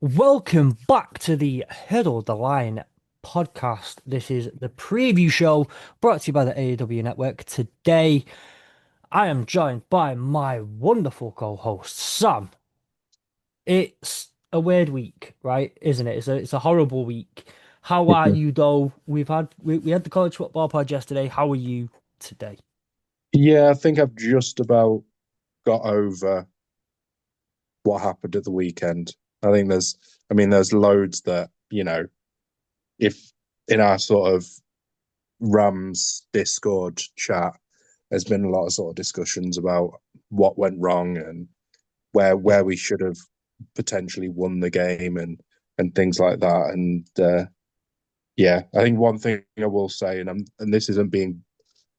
Welcome back to the Huddle the Line podcast. This is the preview show brought to you by the AEW Network. Today, I am joined by my wonderful co-host, Sam. It's a weird week, right? Isn't it? It's a horrible week. How are you though? We had the college football pod yesterday. How are you today? Yeah, I think I've just about got over what happened at the weekend. I mean, there's loads that, if in our sort of Rams Discord chat, there's been a lot of sort of discussions about what went wrong and Yeah. where we should have potentially won the game and things like that. And yeah, I think one thing I will say, and this isn't being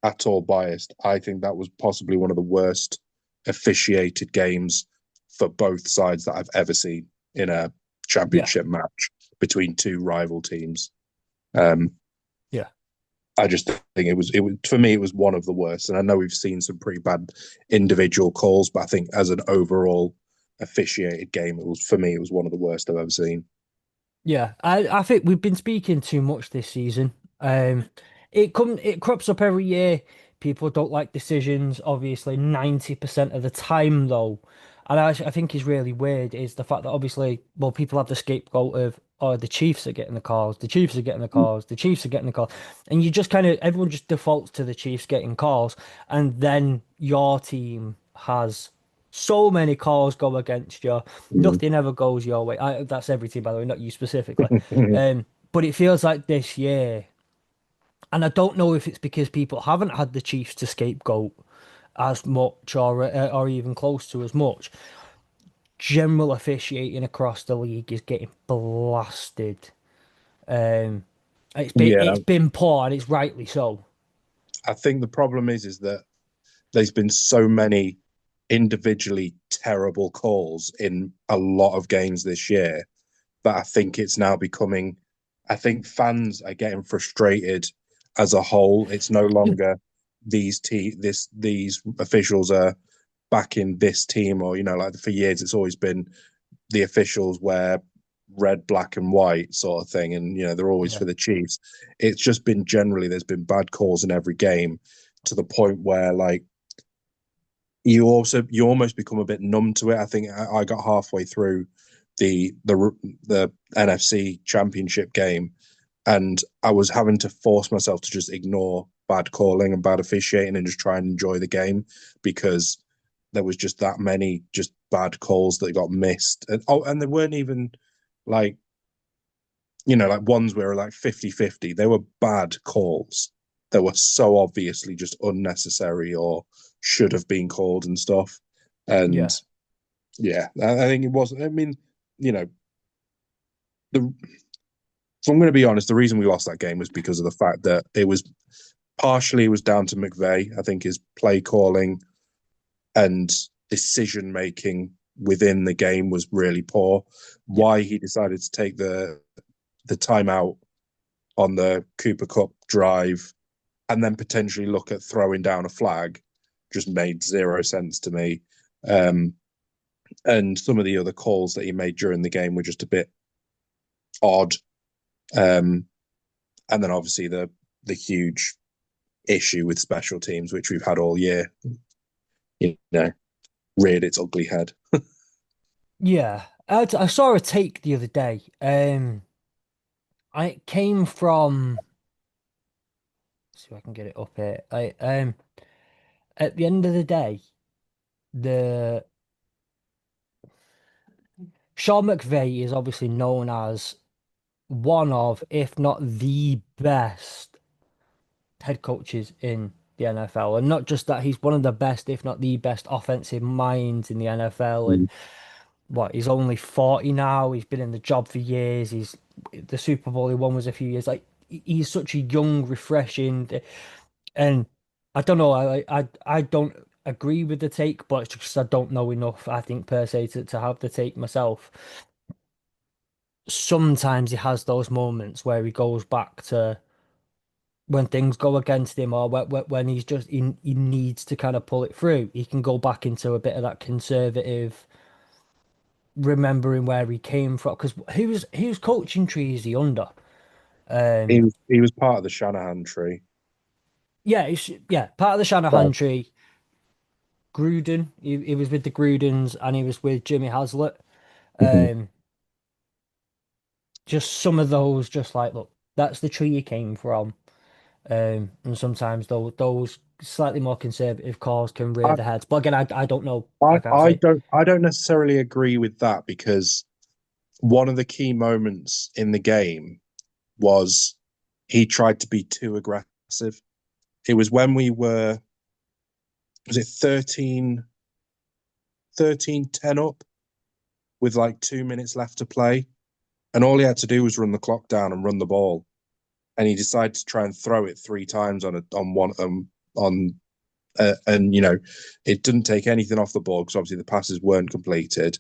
at all biased. I think that was possibly one of the worst officiated games for both sides that I've ever seen in a Yeah. championship match between two rival teams. Um, Yeah. I just think it was for me it was one of the worst, and I know we've seen some pretty bad individual calls, but I think as an overall officiated game, it was one of the worst I've ever seen. Yeah, I think we've been speaking too much this season. It crops up every year. People don't like decisions, obviously 90% of the time though. And I think is really weird is the fact that obviously, well, people have the scapegoat of, oh, the Chiefs are getting the calls, the Chiefs are getting the calls, the Chiefs are getting the calls. And you just kind of everyone just defaults to the Chiefs getting calls, and then your team has so many calls go against you. Mm. Nothing ever goes your way. That's every team, by the way, not you specifically. But it feels like this year, and I don't know if it's because people haven't had the Chiefs to scapegoat as much or even close to as much. General officiating across the league is getting blasted. Um, it's Yeah, been poor, and it's rightly so. I think the problem is that there's been so many individually terrible calls in a lot of games this year that I think it's now becoming. I think fans are getting frustrated as a whole. It's no longer these officials are backing this team, or like for years it's always been the officials wear red, black, and white sort of thing, and they're always Yeah, for the Chiefs. It's just been generally there's been bad calls in every game to the point where like you almost become a bit numb to it. I think I got halfway through the NFC Championship game, and I was having to force myself to just ignore bad calling and bad officiating and just try and enjoy the game because there was just that many just bad calls that got missed. And they weren't even like like ones where like 50-50. They were bad calls that were so obviously just unnecessary or should have been called and stuff. And yeah, yeah, I think it was. I mean, you know, the if I'm going to be honest, the reason we lost that game was because of the fact that it was down to McVay. I think his play calling and decision making within the game was really poor. yeah, Why he decided to take the timeout on the Cooper Cup drive and then potentially look at throwing down a flag just made zero sense to me. Um, and some of the other calls that he made during the game were just a bit odd. Um, and then obviously the huge issue with special teams, which we've had all year, reared its ugly head. yeah. I saw a take the other day. I came from. See if I can get it up here. At the end of the day, the Sean McVay is obviously known as one of, if not the best head coaches in the NFL. And not just that, he's one of the best, if not the best offensive minds in the NFL. And what, he's only 40 now. He's been in the job for years. The Super Bowl he won was a few years. Like he's such a young, refreshing, and I don't know. I don't agree with the take, but it's just I don't know enough. I think per se to have the take myself. Sometimes he has those moments where he goes back to when things go against him, or when he needs to kind of pull it through. He can go back into a bit of that conservative. remembering where he came from because who's coaching tree is he under? He Um, was he was part of the Shanahan tree. yeah, part of the Shanahan Well, tree. Gruden, he was with the Grudens and he was with Jimmy Haslett. mhm. Um, just some of those, just like look, that's the tree you came from. And sometimes those slightly more conservative calls can rear I, their heads. But again, I don't know. I I can't I say. don't necessarily agree with that because one of the key moments in the game was he tried to be too aggressive. It was when we were, was it 13-10 up with like 2 minutes left to play, and all he had to do was run the clock down and run the ball, and he decided to try and throw it 3 times on one on and it didn't take anything off the ball because obviously the passes weren't completed,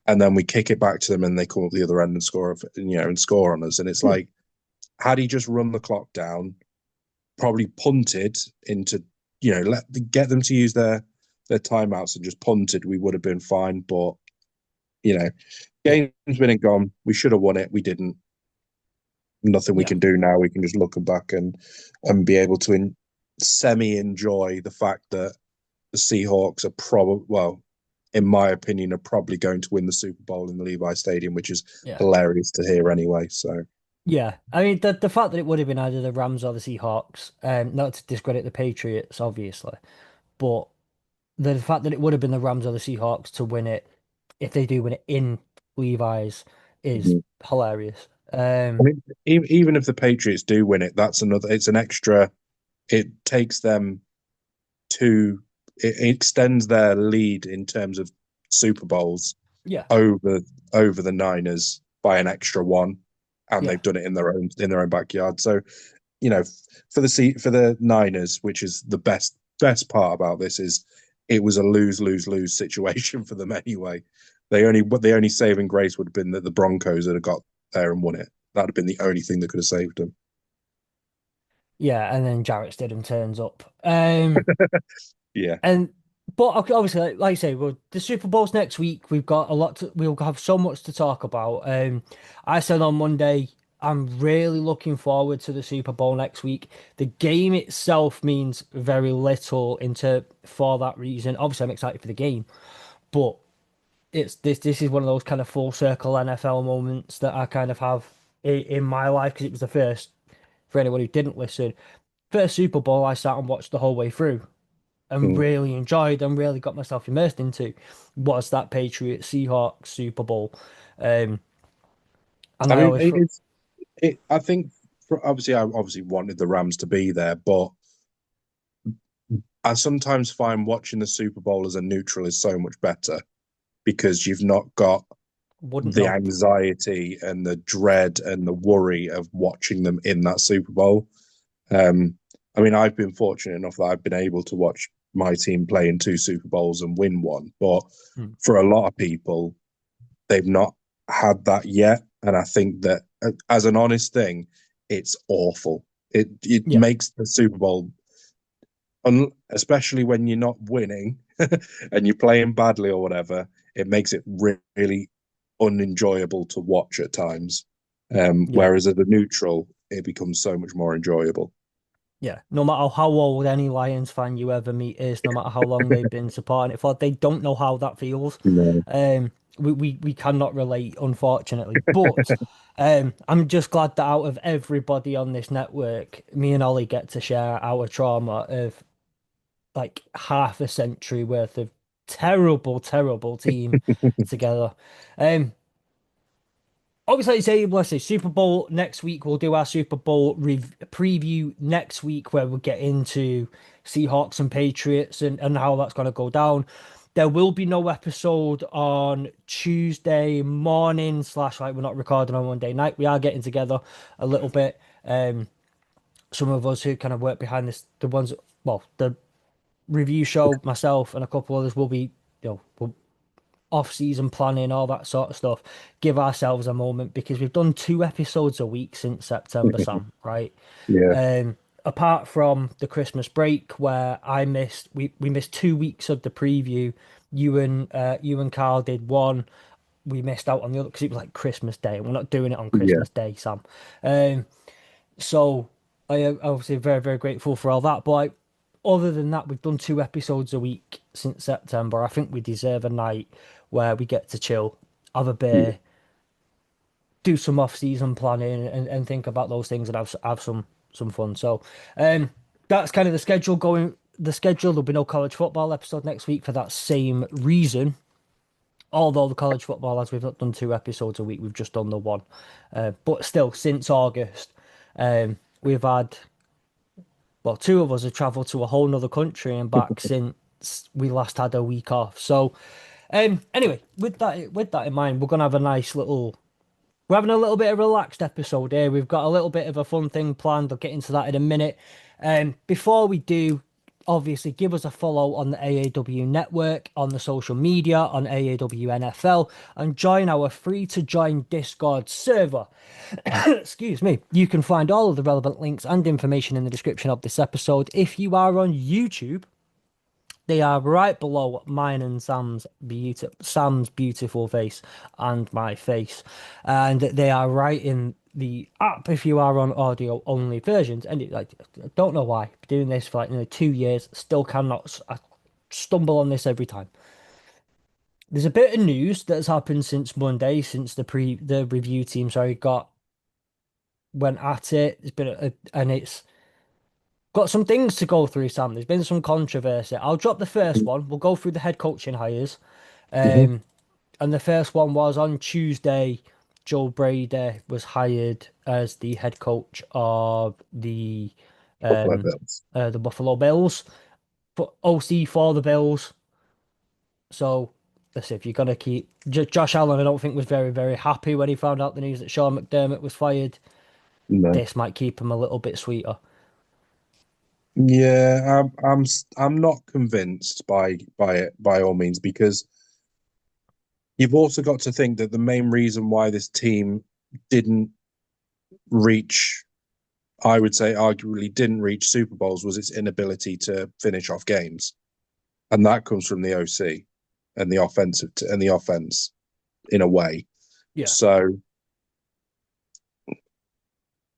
and then we kick it back to them and they come up the other end and score on us, and it's Hmm. like had he just run the clock down, probably punted into let get them to use their timeouts and just punted, we would have been fine. But you know, Yeah, game's been and gone. We should have won it. We didn't. Nothing we yeah, can do now. We can just look back and be able to semi enjoy the fact that the Seahawks are probably, well, in my opinion, are probably going to win the Super Bowl in the Levi Stadium, which is yeah, hilarious to hear anyway. So yeah. I mean, the fact that it would have been either the Rams or the Seahawks, not to discredit the Patriots, obviously, but the fact that it would have been the Rams or the Seahawks to win it, if they do win it in Levi's, is mhm. hilarious. I mean, even if the Patriots do win it, that's another. It's an extra. It takes them to. It extends their lead in terms of Super Bowls Yeah, over over the Niners by an extra one, and yeah, they've done it in their own backyard. So for the Niners, which is the best part about this, is it was a lose situation for them anyway. The only saving grace would have been that the Broncos had got there and won it. That'd have been the only thing that could have saved them. yeah. And then Jarrett Stidham turns up. Yeah. And but okay, obviously, like I say, well, the Super Bowl's next week. We've got a lot to, we'll have so much to talk about. I said on Monday, I'm really looking forward to the Super Bowl next week. The game itself means very little into for that reason. Obviously, I'm excited for the game, but it's this is one of those kind of full circle NFL moments that I kind of have in my life because it was the first for anyone who didn't listen. First Super Bowl I sat and watched the whole way through and Mm. really enjoyed and really got myself immersed into was that Patriots Seahawks Super Bowl. Um, and I I mean, always thought, I think I obviously wanted the Rams to be there, but I sometimes find watching the Super Bowl as a neutral is so much better because you've not got wouldn't the know. anxiety and the dread and the worry of watching them in that Super Bowl. Um, I mean, I've been fortunate enough that I've been able to watch my team play in two Super Bowls and win one, but Hmm. for a lot of people, they've not had that yet. And I think that, as an honest thing, it's awful. It Yeah, makes the Super Bowl, especially when you're not winning and you're playing badly or whatever, it makes it really unenjoyable to watch at times. yeah, Whereas as a neutral, it becomes so much more enjoyable. yeah. No matter how old any Lions fan you ever meet is, no matter how long they've been supporting it for, they don't know how that feels. No. We cannot relate, unfortunately. But I'm just glad that out of everybody on this network, me and Ollie get to share our trauma of like half a century worth of terrible, terrible team together. Um, Obviously, say let's say Super Bowl next week. We'll do our Super Bowl preview next week, where we'll get into Seahawks and Patriots and how that's going to go down. There will be no episode on Tuesday morning slash like we're not recording on Monday night. We are getting together a little bit. Some of us who kind of work behind this, the ones, well, the review show, myself and a couple others will be, we'll off-season planning, all that sort of stuff. Give ourselves a moment because we've done 2 episodes a week since September, Sam, right? Yeah. Apart from the Christmas break where we missed 2 weeks of the preview. You and Carl did one. we missed out on the other because it was like Christmas Day, and we're not doing it on Yeah. Christmas Day, Sam. Um, so I am obviously very, very grateful for all that. But like, other than that, we've done 2 episodes a week since September. I think we deserve a night where we get to chill, have a Yeah. beer, do some off-season planning, and think about those things and have some fun. So, that's kind of the schedule going. The schedule. There'll be no college football episode next week for that same reason. Although the college football, as we've not done 2 episodes a week, we've just done the one. But still, since August, we've had, well, two of us have travelled to a whole nother country and back since we last had a week off. So, anyway, with that in mind, we're gonna have a nice little. We're having a little bit of a relaxed episode here. We've got a little bit of a fun thing planned. I'll get into that in a minute. Before we do, obviously, give us a follow on the AAW network, on the social media, on AAW NFL, and join our free to join Discord server. Excuse me. You can find all of the relevant links and information in the description of this episode. If you are on YouTube, they are right below mine and Sam's beautiful face and my face, and they are right in the app if you are on audio only versions. And like, I don't know why. Been doing this for like nearly 2 years, still cannot. I stumble on this every time. There's a bit of news that's happened since Monday, since the review team, sorry, got went at it. It's been and it's got some things to go through, Sam. There's been some controversy. I'll drop the first one. We'll go through the head coaching hires. Hmm. Um, and the first one was on Tuesday. Joe Brady was hired as the head coach of Buffalo um, Bills. the Buffalo Bills, for OC for the Bills. So, listen, if you're gonna keep Josh Allen, I don't think was very, very happy when he found out the news that Sean McDermott was fired. No. This might keep him a little bit sweeter. Yeah, I'm not convinced by it by all means, because you've also got to think that the main reason why this team didn't reach, I would say arguably didn't reach Super Bowls, was its inability to finish off games. And that comes from the OC and the offense in a way. Yeah, So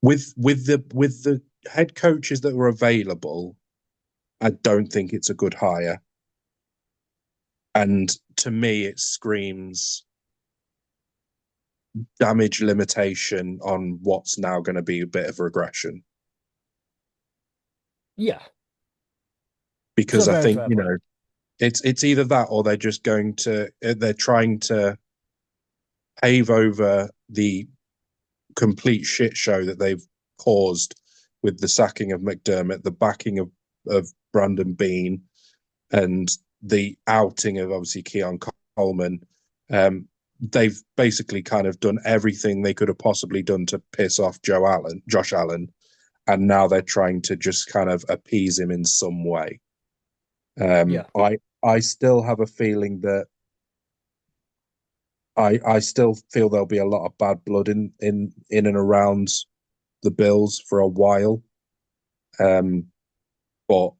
with the head coaches that were available, I don't think it's a good hire. And to me, it screams damage limitation on what's now going to be a bit of regression. yeah. It's a Because I very think, fair point. it's either that or they're trying to pave over the complete shit show that they've caused with the sacking of McDermott, the backing of Brandon Bean, and the outing of obviously Keon Coleman. They've basically kind of done everything they could have possibly done to piss off Josh Allen, and now they're trying to just kind of appease him in some way. Yeah, I still have a feeling that I still feel there'll be a lot of bad blood in and around the Bills for a while. Um, but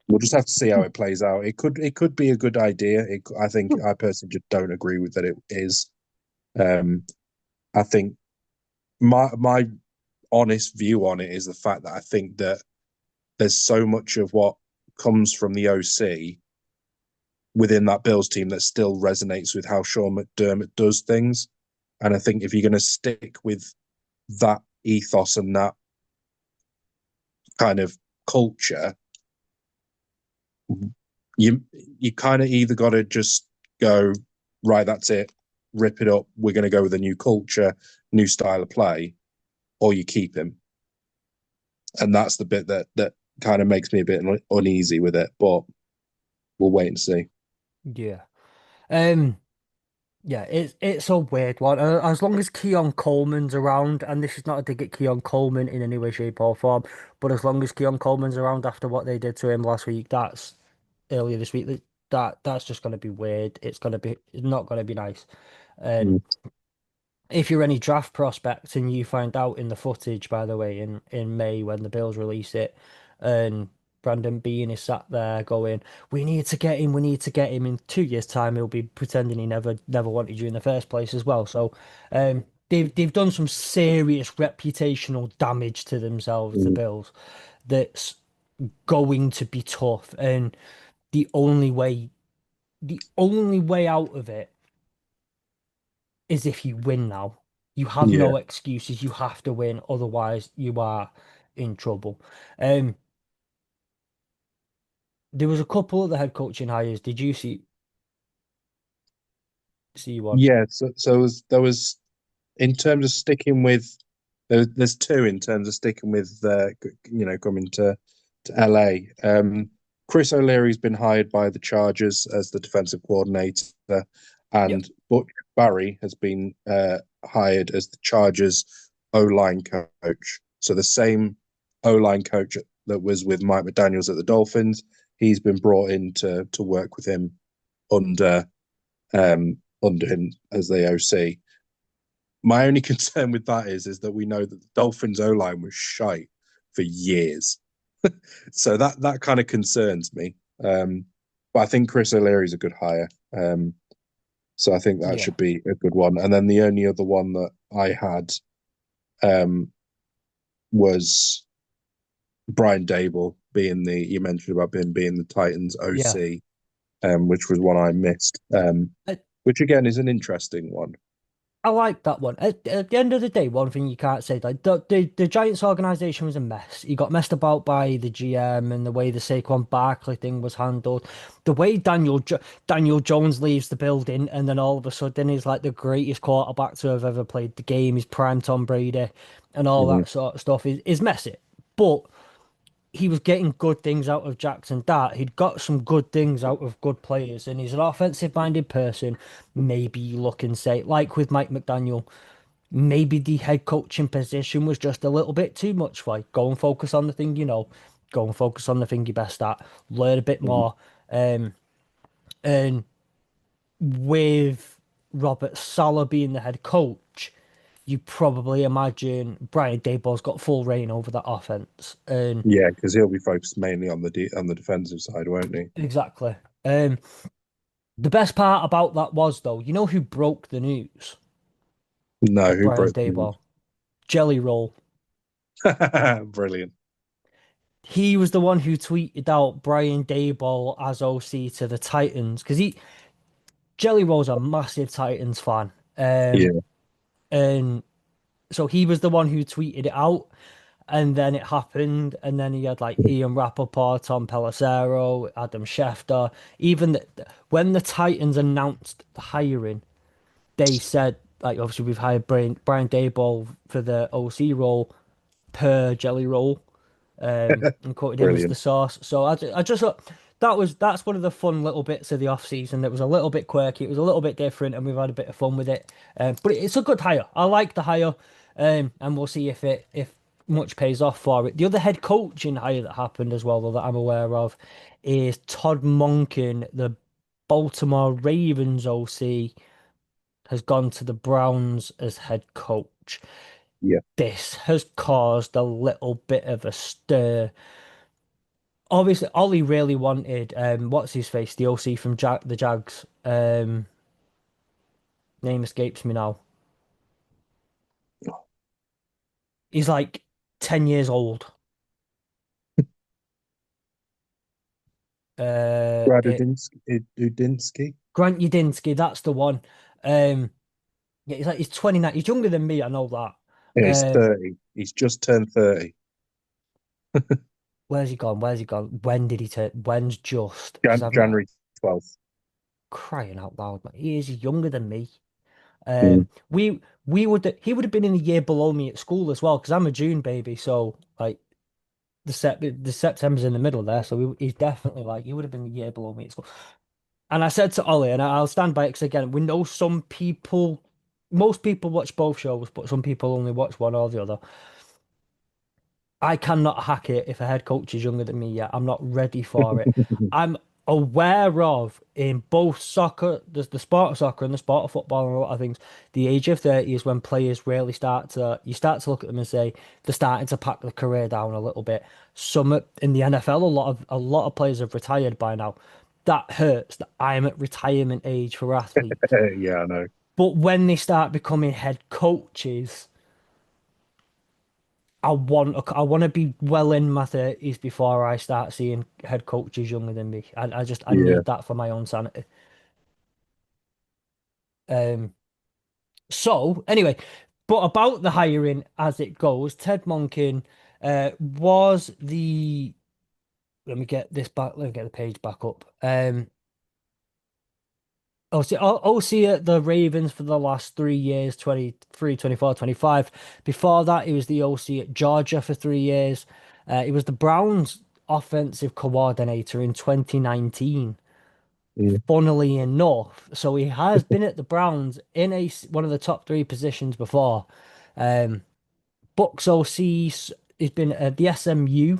we'll just have to see how it plays out. It could be a good idea. I think I personally just don't agree with that it is. Um, I think my honest view on it is the fact that I think that there's so much of what comes from the OC within that Bills team that still resonates with how Sean McDermott does things. And I think if you're going to stick with that ethos and that kind of culture, you kind of either got to just go, right, that's it, rip it up. We're going to go with a new culture, new style of play, or you keep him. And that's the bit that kind of makes me a bit uneasy with it. But we'll wait and see. yeah. Um, yeah, it's a weird one. As long as Keon Coleman's around, and this is not a dig at Keon Coleman in any way, shape, or form, but as long as Keon Coleman's around after what they did to him last week, that's earlier this week, that's just going to be weird. It's not going to be nice. Mm. If you're any draft prospects and you find out in the footage, by the way, in May when the Bills release it, and Brandon Beane is sat there going, "We need to get him. We need to get him." In 2 years' time, he'll be pretending he never wanted you in the first place as well. So, they've done some serious reputational damage to themselves, the Mm. Bills. That's going to be tough, and the only way the only way out of it is if you win now. You have Yeah. no excuses. You have to win, otherwise you are in trouble. Um, there was a couple of the head coaching hires. Did you see one? Yeah. So there was in terms of sticking with there's two in terms of sticking with coming to LA. Chris O'Leary's been hired by the Chargers as the defensive coordinator, Yep. and Butch Barry has been hired as the Chargers O-line coach. So the same O-line coach that was with Mike McDaniels at the Dolphins, he's been brought in to work with him under under him as the OC. My only concern with that is that we know that the Dolphins O line was shite for years, so that kind of concerns me. But I think Chris O'Leary is a good hire, so I think that Yeah. should be a good one. And then the only other one that I had um, was Brian Dable being the you mentioned about being the Titans Yeah. OC, which was one I missed. Which again is an interesting one. I like that one. At the end of the day, one thing you can't say, like the Giants organization was a mess. He got messed about by the GM and the way the Saquon Barkley thing was handled. The way Daniel Jones leaves the building and then all of a sudden he's like the greatest quarterback to have ever played the game. He's prime Tom Brady and all Mhm. that sort of stuff is messy. But he was getting good things out of Jackson Dart. He'd got some good things out of good players, and he's an offensive-minded person. Maybe you look and say, like with Mike McDaniel, maybe the head coaching position was just a little bit too much for you. Go and focus on the thing you know. Go and focus on the thing you're best at. Learn a bit more. Um, and with Robert Saleh being the head coach, you probably imagine Brian Daboll's got full reign over that offense. And Yeah, because he'll be focused mainly on on the defensive side, won't he? exactly. Um, the best part about that was though, you know who broke the news No, of who Brian broke the news? Daboll? Jelly Roll. Brilliant. He was the one who tweeted out Brian Daboll as OC to the Titans because he Jelly Roll's a massive Titans fan. Yeah, And so he was the one who tweeted it out, and then it happened, and then he had like Ian Rappaport, Tom Pelissero, Adam Schefter. When the Titans announced the hiring, they said like obviously we've hired Brian Daboll for the OC role per Jelly Roll, and quoted him as the brilliant. source. So I just thought that's one of the fun little bits of the off season that was a little bit quirky. It was a little bit different, and we've had a bit of fun with it. But it's a good hire. I like the hire, and we'll see if much pays off for it. The other head coaching hire that happened as well, though, that I'm aware of, is Todd Monken, the Baltimore Ravens OC, has gone to the Browns as head coach. Yeah, This has caused a little bit of a stir. Obviously, Ollie really wanted what's his face, the OC from the Jags. Name escapes me now. He's like 10 years old. Brad It Udinsky. Grant Udinski, that's the one. Um, yeah, he's 29. He's younger than me. I know that. Yeah, he's Um, 30. He's just turned 30. where's he gone? Where's he gone? When did he turn? When's just? Because I've not January 12th. crying out loud, man. He is younger than me. Mm. We would he would have been in a year below me at school as well because I'm a June baby. So like the September's in the middle there. So he's definitely like he would have been a year below me at school. And I said to Ollie, and I'll stand by it because again, we know some people, most people watch both shows, but some people only watch one or the other. I cannot hack it if a head coach is younger than me yet. I'm not ready for it. I'm aware of in both soccer, the sport of soccer and the sport of football and a lot of things, the age of 30 is when players really you start to look at them and say they're starting to pack the career down a little bit. Some in the NFL, a lot of players have retired by now. That hurts that I'm at retirement age for athletes. Yeah, I know. But when they start becoming head coaches, I want to be well in my 30s before I start seeing head coaches younger than me. I Yeah. need that for my own sanity. Um, so anyway, but about the hiring as it goes, Ted Monken was the let me get this back, let me get the page back up. OC at the Ravens for the last 3 years, 23, 24, 25. Before that, he was the OC at Georgia for 3 years. He was the Browns offensive coordinator in 2019. Mm. Funnily enough, so he has been at the Browns in one of the top three positions before. Um, Bucks OC, he's been at the SMU.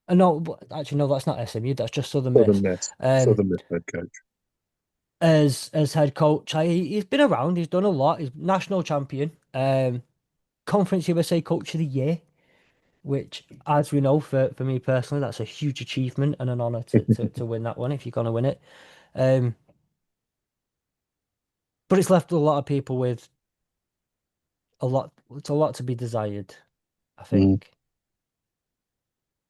No, actually, no, that's not SMU. That's just Southern Miss. Southern Miss. Um, Southern Miss head coach. as head coach, he's been around. He's done a lot. He's national champion. Conference USA Coach of the Year, which, as we know, for me personally, that's a huge achievement and an honor to win that one if you're gonna win it. Um, but it's left a lot of people with a lot. It's a lot to be desired, I Mm. think.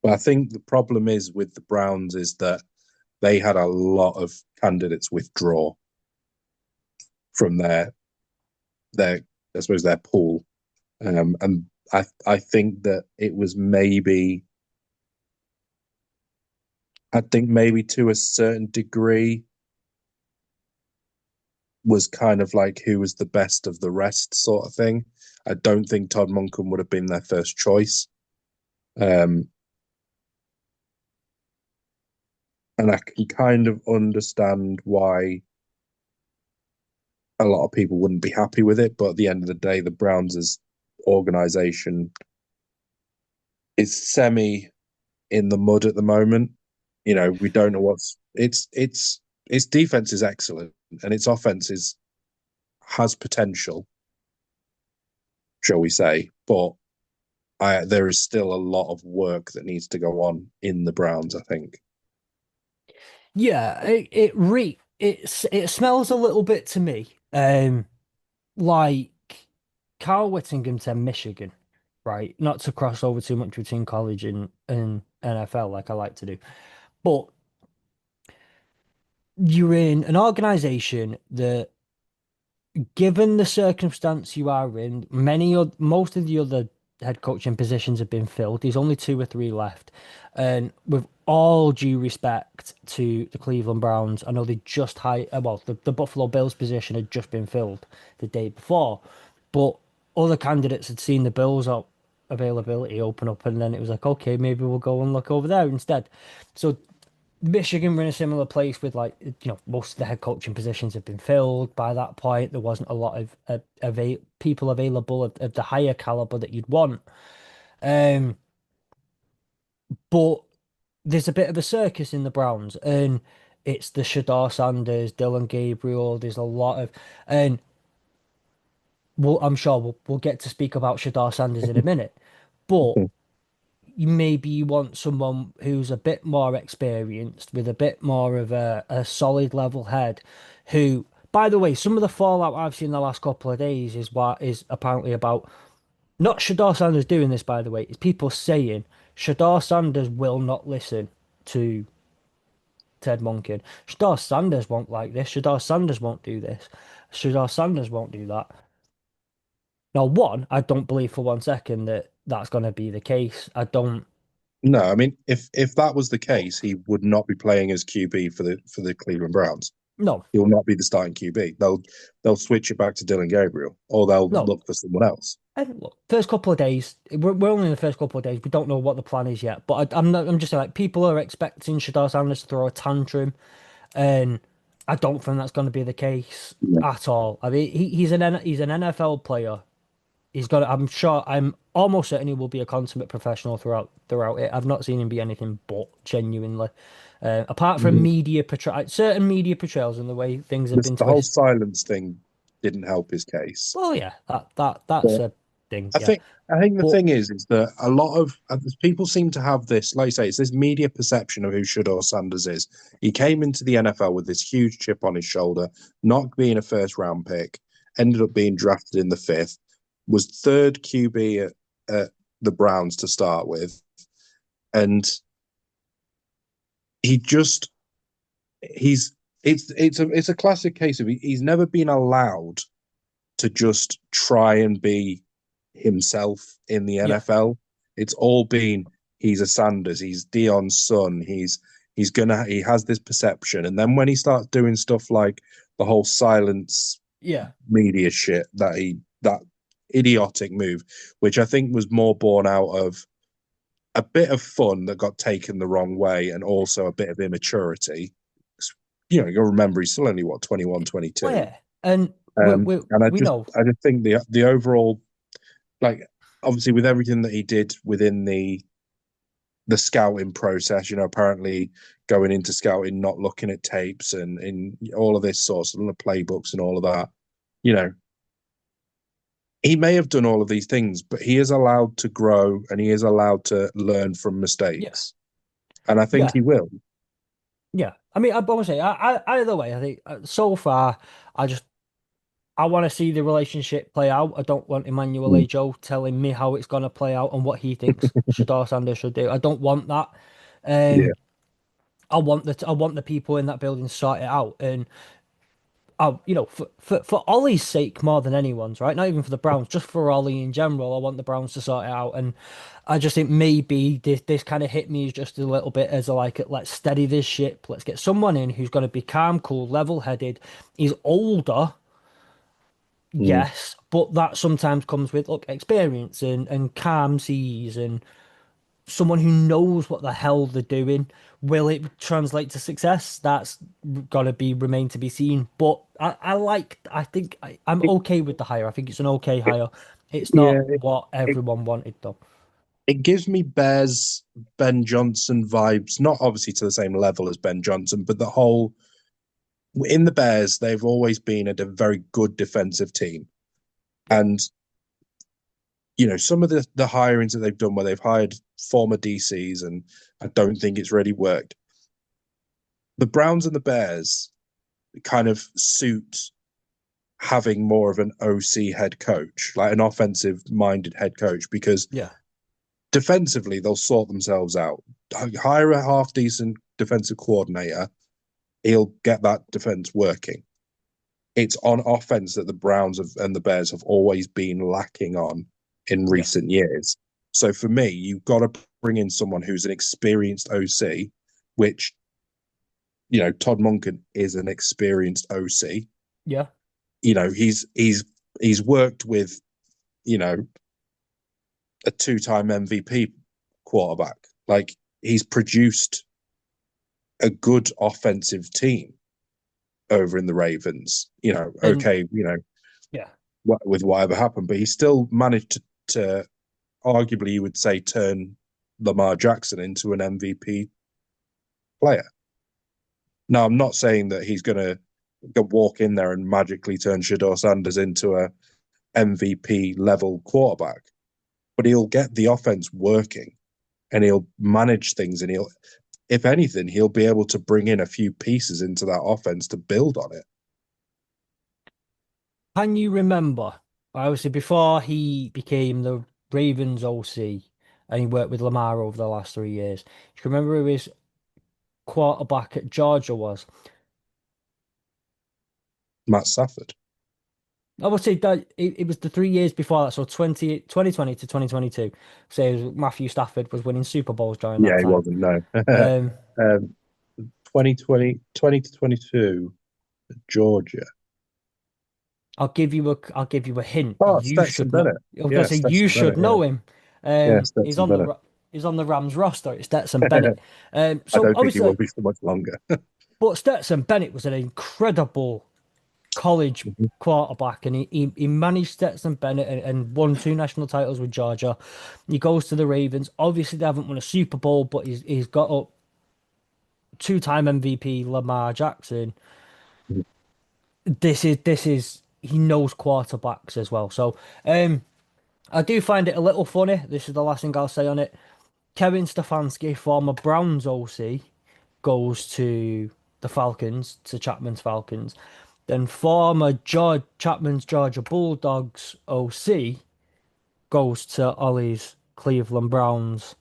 But I think the problem is with the Browns is that they had a lot of candidates withdraw from their I suppose their pool. And I think that it was maybe I think maybe to a certain degree was kind of like who was the best of the rest sort of thing. I don't think Todd Monken would have been their first choice. Um, and I can kind of understand why a lot of people wouldn't be happy with it. But at the end of the day, the Browns' organization is semi in the mud at the moment. You know, we don't know its defense is excellent and its offense is has potential, shall we say, but there is still a lot of work that needs to go on in the Browns, I think. Yeah, it smells a little bit to me, like Carl Whittingham to Michigan, right? Not to cross over too much between college and NFL like I like to do, but you're in an organization that, given the circumstance you are in, most of the other head coaching positions have been filled. There's only two or three left. And with all due respect to the Cleveland Browns, I know they just hired, well, the Buffalo Bills position had just been filled the day before, but other candidates had seen the Bills availability open up, and then it was like, okay, maybe we'll go and look over there instead. So Michigan were in a similar place with, like, most of the head coaching positions have been filled by that point. There wasn't a lot of people available of the higher caliber that you'd want. Um, but there's a bit of a circus in the Browns, and it's the Shador Sanders, Dylan Gabriel. There's a lot of, and I'm sure we'll get to speak about Shador Sanders in a minute, but maybe you want someone who's a bit more experienced with a bit more of a solid level head who, by the way, some of the fallout I've seen the last couple of days is what is apparently about not Shador Sanders doing this, by the way, it's people saying Shador Sanders will not listen to Ted Monken. Shador Sanders won't like this. Shador Sanders won't do this. Shador Sanders won't do that. Now, one, I don't believe for 1 second that that's going to be the case. I don't. No, I mean, if that was the case, he would not be playing as QB for the Cleveland Browns. No, He will not be the starting QB. They'll switch it back to Dylan Gabriel, or they'll no. look for someone else. And look, first couple of days, we're only in the first couple of days. We don't know what the plan is yet. But I'm not. I'm just saying, like, people are expecting Shadar Sanders to throw a tantrum, and I don't think that's going to be the case Yeah. at all. I mean, he's an NFL player. He's got. I'm sure. I'm almost certainly will be a consummate professional throughout it. I've not seen him be anything but genuinely. Apart from Mhm. media portray certain media portrayals and the way things have This, been the whole twisted. silence thing didn't help his case. Well, yeah, that's a thing. I Yeah, think I think the but thing is that a lot of people seem to have this, like you say, it's this media perception of who Shador Sanders is. He came into the NFL with this huge chip on his shoulder, not being a first round pick, ended up being drafted in the fifth, was third QB at the Browns to start with, and he just he's it's a classic case of he's never been allowed to just try and be himself in the yeah, NFL. It's all been he's a Sanders, he's Dion's son, he has this perception, and then when he starts doing stuff like the whole silence yeah, media shit that idiotic move, which I think was more born out of a bit of fun that got taken the wrong way and also a bit of immaturity. You know, you'll remember he's still only what 21, well, 22. yeah, and we And we know, I just think the overall, like, obviously with everything that he did within the scouting process, you know, apparently going into scouting, not looking at tapes and in all of this sorts of the playbooks and all of that, you know, he may have done all of these things, but he is allowed to grow and he is allowed to learn from yeah, mistakes, and I think yeah, he will. yeah. I mean, I want to say, either way, I think so far, I just I want to see the relationship play out. I don't want Emmanuel Mm. Ajo telling me how it's going to play out and what he thinks Shador Sanders should do. I don't want that. Yeah, Um, I want the people in that building to sort it out. And for Ollie's sake more than anyone's, right? Not even for the Browns, just for Ollie in general. I want the Browns to sort it out. And I just think maybe this kind of hit me just a little bit as a like, let's steady this ship. Let's get someone in who's going to be calm, cool, level-headed. He's older. mm. Yes, but that sometimes comes with look experience and calm seas and someone who knows what the hell they're doing. Will it translate to success? That's gotta be remain to be seen. But I think I'm it, okay with the hire. I think it's an okay it, hire. It's yeah, not what it, everyone wanted though. it gives me Bears Ben Johnson vibes, not obviously to the same level as Ben Johnson, but the whole in the Bears, they've always been a very good defensive team. Yeah, And, you know, some of the hirings that they've done where they've hired former DCs, and I don't think it's really worked. The Browns and the Bears kind of suit having more of an OC head coach, like an offensive minded head coach, because yeah, defensively, they'll sort themselves out. Hire a half decent defensive coordinator, he'll get that defense working. It's on offense that the Browns and the Bears have always been lacking on in yes, recent years. So for me, you've got to bring in someone who's an experienced OC, which, you know, Todd Monken is an experienced OC. yeah. You know, he's worked with, you know, a two-time MVP quarterback. Like, he's produced a good offensive team over in the Ravens. You know, And okay, you know, yeah. with whatever happened, but he still managed to arguably, you would say, turn Lamar Jackson into an MVP player. Now, I'm not saying that he's going to walk in there and magically turn Shador Sanders into a MVP level quarterback, but he'll get the offense working and he'll manage things, and he'll, if anything, he'll be able to bring in a few pieces into that offense to build on it. Can you remember, obviously, before he became the Ravens OC and he worked with Lamar over the last 3 years, do you remember who his quarterback at Georgia was? Matt Stafford. I would say that it was the 3 years before that, so 2020 to 2022. So Matthew Stafford was winning Super Bowls during that Yeah, he time. wasn't, no. Um, 2020 to 22, Georgia. I'll give you a hint. Oh, You Stetson should know. Bennett. I was gonna Yeah, say you Stetson should Bennett. Yeah, know him. yeah, He's Stetson on Bennett. he's on the Rams roster. It's Stetson Bennett. I So don't think he will obviously, be for much longer. but Stetson Bennett was an incredible college Mhm. quarterback, and he managed Stetson Bennett and won two national titles with Georgia. He goes to the Ravens. Obviously, they haven't won a Super Bowl, but he's got up two-time MVP Lamar Jackson. This is he knows quarterbacks as well. So I do find it a little funny. This is the last thing I'll say on it. Kevin Stefanski, former Browns OC, goes to the Falcons, to Chapman's Falcons. Then former Chapman's Georgia Bulldogs OC goes to Ollie's Cleveland Browns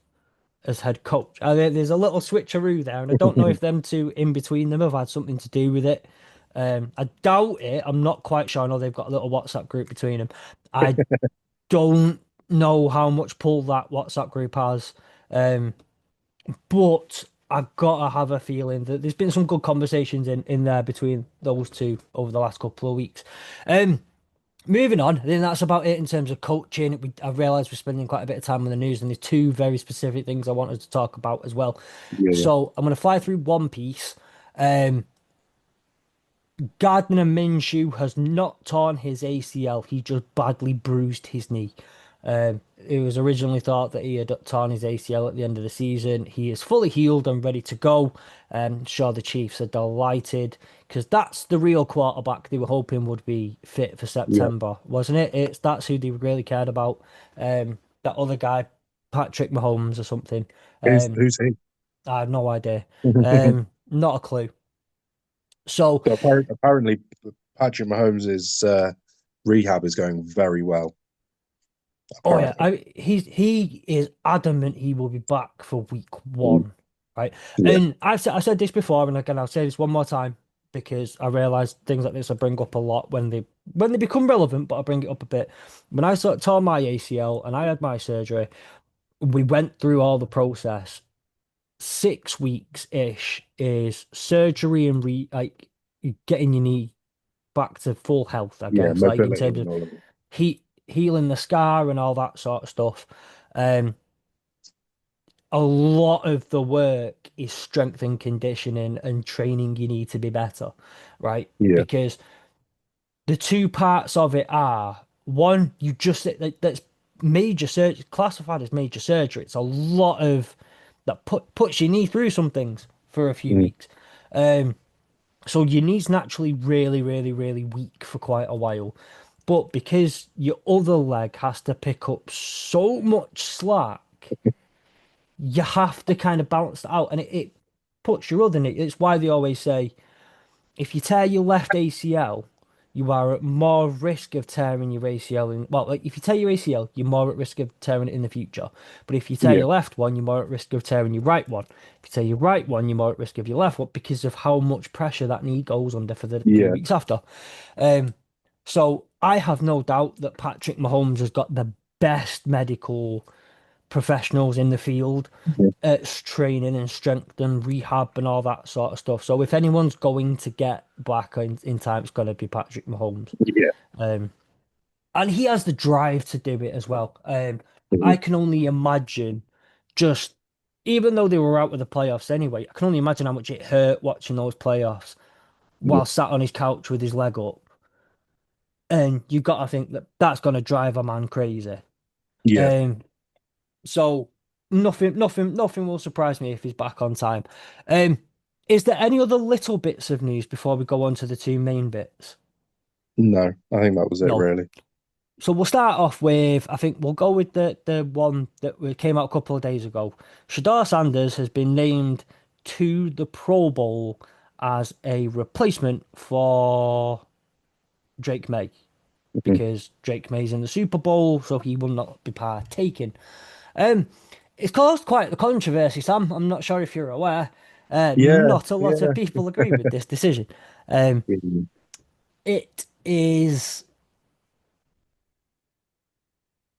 as head coach. There's a little switcheroo there, and I don't know if them two in between them have had something to do with it. I doubt it. I'm not quite sure. I know they've got a little WhatsApp group between them. I don't know how much pull that WhatsApp group has. Um, but I've got to have a feeling that there's been some good conversations in there between those two over the last couple of weeks. Um, Moving on, I think that's about it in terms of coaching. I realised we're spending quite a bit of time on the news, and there's two very specific things I wanted to talk about as well. Yeah, So I'm going to fly through one piece. Um, Gardner Minshew has not torn his ACL. He just badly bruised his knee. It was originally thought that he had torn his ACL at the end of the season. He is fully healed and ready to go. Sure, the Chiefs are delighted because that's the real quarterback they were hoping would be fit for yeah. September, wasn't it? That's who they really cared about. That other guy, Patrick Mahomes or something. Um, Who's he? I have no idea. So Not a clue. So. apparently, Patrick Mahomes' rehab is going very well. Oh yeah, Apparently, he is adamant he will be back for week Mm. one, right? Yeah, And I said this before, and again I'll say this one more time because I realize things like this I bring up a lot when they become relevant, but I bring it up a bit. When I sort of tore my ACL and I had my surgery, we went through all the process. 6 weeks ish is surgery and like getting your knee back to full health, I yeah, guess, like in mobility terms and of all of it. healing the scar and all that sort of stuff. Um, a lot of the work is strength and conditioning and training you need to be better, right? Yeah, Because the two parts of it are one, that's major surgery, classified as major surgery. It's a lot of that puts your knee through some things for a few Mm. weeks. Um, so your knee's naturally really, really, really weak for quite a while. But because your other leg has to pick up so much slack, you have to kind of balance that out. And it puts your other knee. It's why they always say if you tear your left ACL, you are at more risk of tearing your ACL in, well, like if you tear your ACL, you're more at risk of tearing it in the future. But if you tear yeah, your left one, you're more at risk of tearing your right one. If you tear your right one, you're more at risk of your left one because of how much pressure that knee goes under for the few yeah, weeks after. Um, so I have no doubt that Patrick Mahomes has got the best medical professionals in the field yeah, at training and strength and rehab and all that sort of stuff. So if anyone's going to get back in time, it's going to be Patrick Mahomes. yeah. Um, and he has the drive to do it as well. I Mhm. can only imagine just, even though they were out with the playoffs anyway, I can only imagine how much it hurt watching those playoffs Yeah, while sat on his couch with his leg up. And you've got to think that that's going to drive a man crazy. yeah. Um, So nothing will surprise me if he's back on time. Um, is there any other little bits of news before we go on to the two main bits? No, I think that was it, No. really. So we'll start off with, I think we'll go with the one that came out a couple of days ago. Shadar Sanders has been named to the Pro Bowl as a replacement for Drake May Mhm. because Drake May's in the Super Bowl, so he will not be partaking. Um, it's caused quite the controversy, Sam. I'm not sure if you're aware. Yeah, Not a lot of yeah. people agree with this decision. Um, Mhm. it is.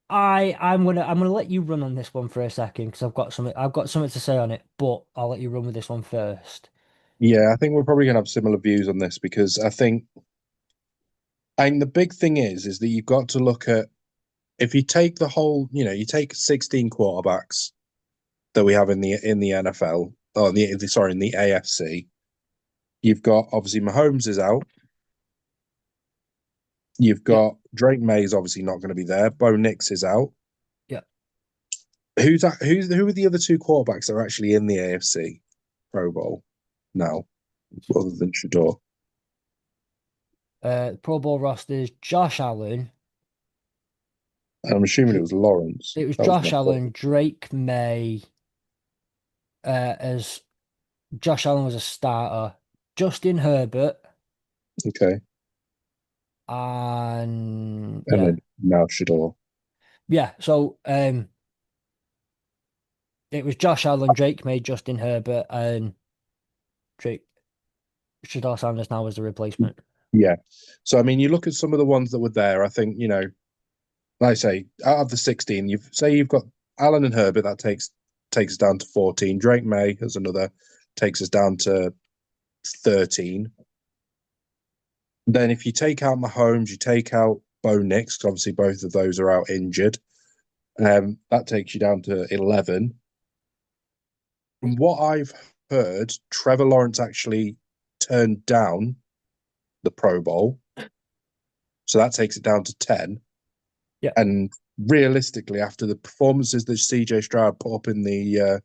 I'm gonna let you run on this one for a second because I've got something to say on it, but I'll let you run with this one first. Yeah, I think we're probably gonna have similar views on this because I think the big thing is that you've got to look at if you take the whole, you take 16 quarterbacks that we have in the NFL or sorry, in the AFC. You've got obviously Mahomes is out. You've Yeah, got Drake May's obviously not going to be there. Bo Nix is out. yeah. Who are the other two quarterbacks that are actually in the AFC Pro Bowl now, other than Shador? Pro Bowl rosters, Josh Allen. And I'm assuming it Dr- was Lawrence. It was That was Josh my thought. Allen, Drake May, as Josh Allen was a starter, Justin Herbert, Okay. and And yeah, then now Shador. yeah. So it was Josh Allen, Drake May, Justin Herbert, and Drake Shador Sanders now as the replacement. Yeah. So I mean, you look at some of the ones that were there. I think like I say, out of the 16, you've got Allen and Herbert. That takes us down to 14. Drake May as another takes us down to 13. Then if you take out Mahomes, you take out Bo Nix, 'cause obviously both of those are out injured. That takes you down to 11. From what I've heard, Trevor Lawrence actually turned down the Pro Bowl, so that takes it down to 10. Yeah. And realistically, after the performances that CJ Stroud put up in the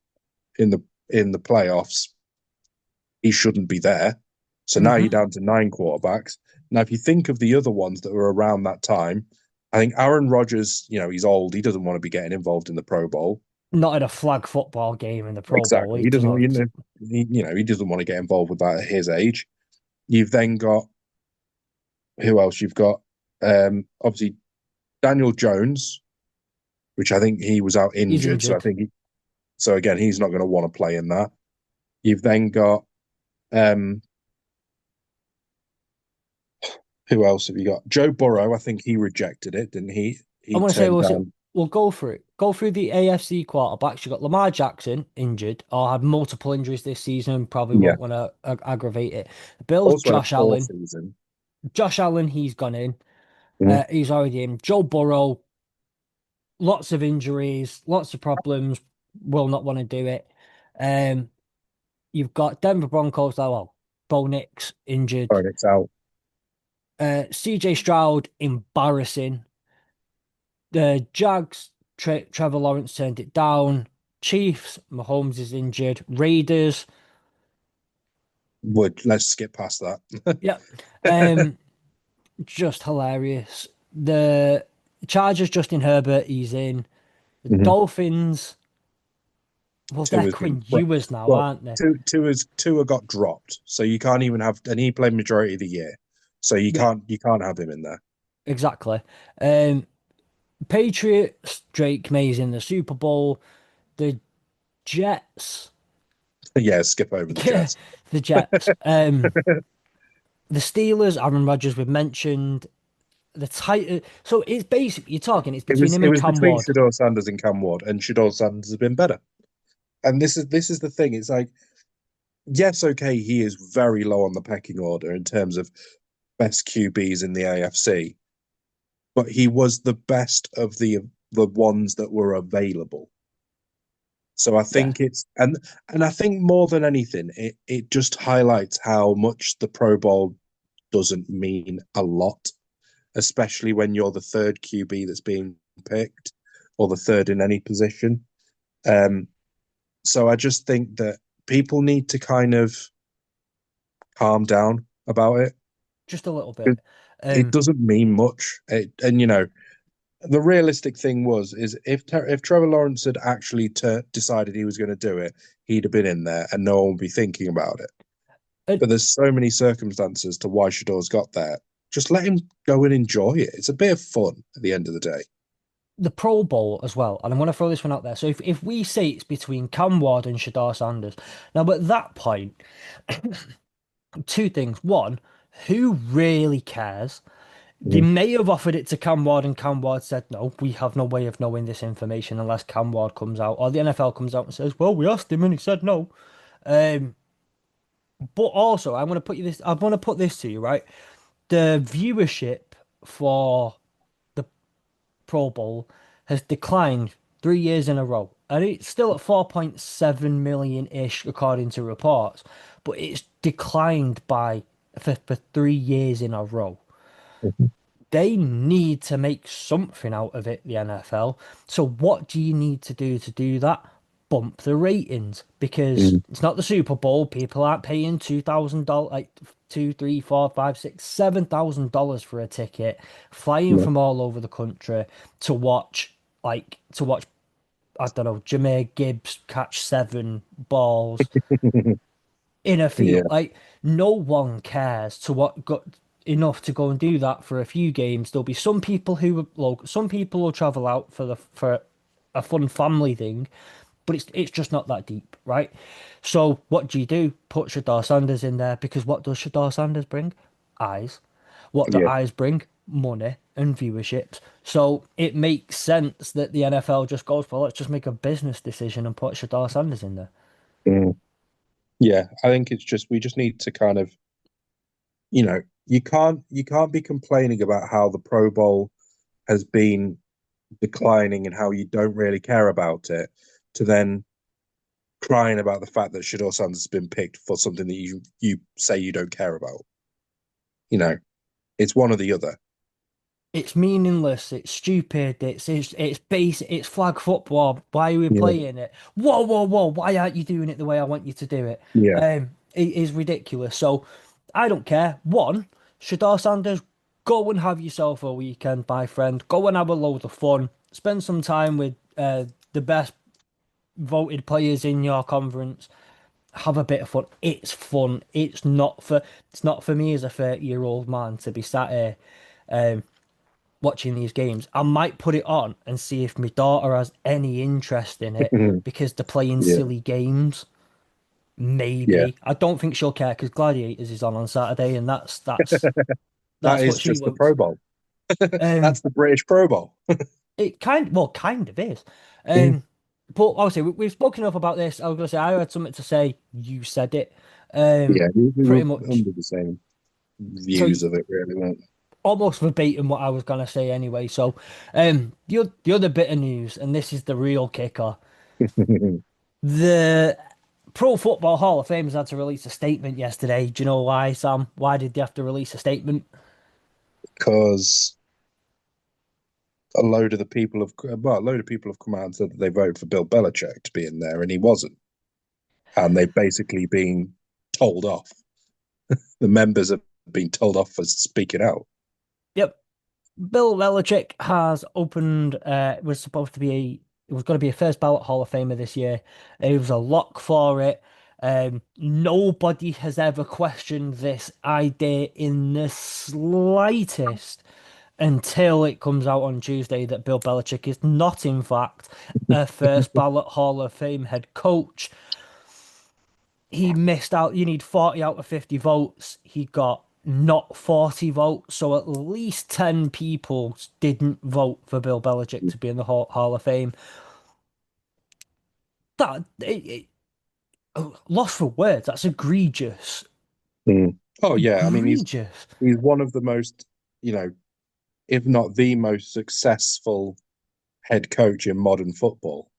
in the playoffs, he shouldn't be there. So now you're Hmm. down to 9 quarterbacks. Now, if you think of the other ones that were around that time, I think Aaron Rodgers, he's old. He doesn't want to be getting involved in the Pro Bowl. Not in a flag football game in the Pro Bowl. Exactly. He He does doesn't, not. he doesn't want to get involved with that at his age. You've then got who else? You've got obviously Daniel Jones, which I think he was out He's injured. So I injured. think so again, he's not going to want to play in that. You've then got um who else have you got? Joe Burrow, I think he rejected it, didn't he? I He want to say turned also down. we'll go through it. Go through the AFC quarterbacks. You got Lamar Jackson injured or had multiple injuries this season. Probably Yeah. won't want to aggravate it. The Bills, Also had a Josh poor Allen. season. Josh Allen, he's gone in. Mhm. He's already in. Joe Burrow, lots of injuries, lots of problems. Will not want to do it. Um, you've got Denver Broncos. Oh well, Bo Nix injured. It's out. CJ Stroud, embarrassing. The Jags, Trevor Lawrence turned it down. Chiefs, Mahomes is injured. Raiders, Let's skip past that. yeah, um, just hilarious. The Chargers, Justin Herbert, he's in. The Mhm. Dolphins, well, Two they're has been Quinn Ewers now, well. aren't they? Two got dropped, so you can't even have. And he played majority of the year, so Yeah, you can't have him in there. exactly. Um, Patriots, Drake May's in the Super Bowl. The Jets, Yeah, skip over the yeah, Jets. the Jets. The Steelers, Aaron Rodgers, we've mentioned. The Titan. So it's basically you're talking. It's between him It and was Cam between Ward. Shador Sanders and Cam Ward, and Shador Sanders has been better. And this is the thing. It's like yes, okay, he is very low on the pecking order in terms of best QBs in the AFC, but he was the best of the ones that were available. So I Yeah, think and I think more than anything, it just highlights how much the Pro Bowl doesn't mean a lot, especially when you're the third QB that's being picked or the third in any position. Um, so I just think that people need to kind of calm down about it. just a little It, bit. it Um, doesn't mean much, and the realistic thing is if Trevor Lawrence had actually decided he was going to do it, he'd have been in there, and no one would be thinking about it. and But there's so many circumstances to why Shador's got there. Just let him go and enjoy it. It's a bit of fun at the end of the day. the Pro Bowl as well. And I'm going to throw this one out there. So if we say it's between Cam Ward and Shador Sanders, now at that point, two things. One, who really cares? They Mhm. may have offered it to Cam Ward, and Cam Ward said, no, we have no way of knowing this information unless Cam Ward comes out, or the NFL comes out and says, well, we asked him and he said no. Um, but also, I want to put this to you, right? The viewership for the Pro Bowl has declined 3 years in a row. And it's still at 4.7 million-ish, according to reports. But it's declined for 3 years in a row. they need to make something out of it, the NFL. So what do you need to do that? Bump the ratings because Mm, it's not the Super Bowl. People aren't paying $2,000, like two, three, four, five, six, $7,000 for a ticket, flying yeah. from all over the country to watch, to watch, I don't know, Jameer Gibbs catch seven balls in a Yeah. field. Like no one cares to what got enough to go and do that for a few games. There'll be some people who some people will travel out for a fun family thing, but it's just not that deep, right? So what do? Put Shadar Sanders in there because what does Shadar Sanders bring? Eyes. What the Yeah. eyes bring? Money and viewerships. So it makes sense that the NFL just goes, well, let's just make a business decision and put Shadar Sanders in there. Mm. Yeah. I think it's just we just need to kind of, you can't be complaining about how the Pro Bowl has been declining and how you don't really care about it, to then crying about the fact that Shador Sanders has been picked for something that you say you don't care about. You know, it's one or the other. It's meaningless. It's stupid. It's basic. It's flag football. Why are we Yeah. playing it? Whoa, whoa, whoa! Why aren't you doing it the way I want you to do it? Yeah. It is ridiculous. So I don't care. One, Shadar Sanders, go and have yourself a weekend, my friend. Go and have a load of fun. Spend some time with the best voted players in your conference. Have a bit of fun. It's fun. It's not for me as a 30-year-old man to be sat here watching these games. I might put it on and see if my daughter has any interest in it because they're playing Yeah. silly games. Yeah. Maybe. I don't think she'll care because Gladiators is on Saturday, and that's That that's is what she just the wants. Pro Bowl. Um, That's the British Pro Bowl. kind of is. Mm. Um, but obviously we've spoken enough about this. I was gonna say I had something to say. You said it. Yeah, we were Pretty much. under the same So views of it, really, weren't almost verbatim what I was gonna say anyway. So, the other bit of news, and this is the real kicker. we? The Pro Football Hall of Fame has had to release a statement yesterday. Do you know why, Sam? Why did they have to release a statement? Because a load of people have come out and said that they voted for Bill Belichick to be in there, and he wasn't, and they've basically been told off. The members have been told off for speaking out. Yep. Bill Belichick has opened, was supposed to be it was going to be a first ballot Hall of Famer this year. It was a lock for it. Nobody has ever questioned this idea in the slightest until it comes out on Tuesday that Bill Belichick is not, in fact, a first ballot Hall of Fame head coach. He missed out. You need 40 out of 50 votes. He got not 40 votes. So at least 10 people didn't vote for Bill Belichick to be in the Hall of Fame. Lost for words. That's egregious. Mm. Oh yeah, I mean Egregious. he's one of the most, you know, if not the most successful head coach in modern football.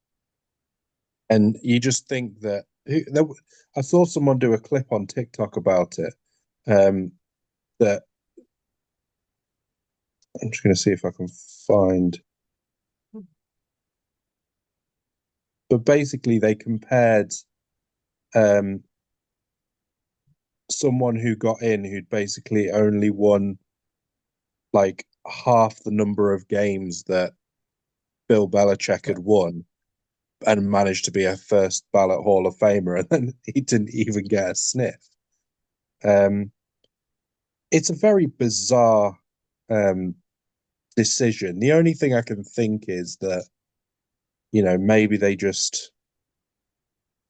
And you just think that I saw someone do a clip on TikTok about it. Um, that I'm just going to see if I can find. But basically, they compared um, someone who got in who'd basically only won like half the number of games that Bill Belichick Yeah. had won and managed to be a first ballot Hall of Famer, and then he didn't even get a sniff. Um, it's a very bizarre um, decision. The only thing I can think is that, maybe they just,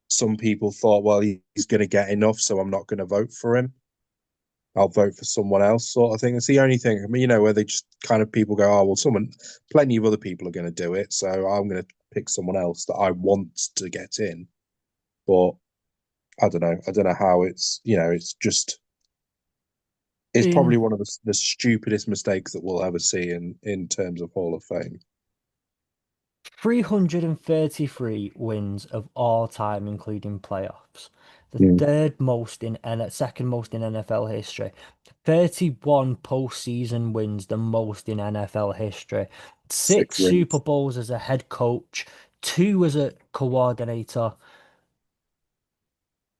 some people thought, well, he's going to get enough, so I'm not going to vote for him. I'll vote for someone else, sort of thing. It's the only thing. I mean, where they just kind of people go, oh, well, plenty of other people are going to do it, so I'm going to pick someone else that I want to get in. But I don't know. I don't know how it's probably In one of the stupidest mistakes that we'll ever see in terms of Hall of Fame. 333 wins of all time, including playoffs. the Mm. third most in second most in NFL history. 31 postseason wins, the most in NFL history. Six Six Super rings. Bowls as a head coach, two as a coordinator,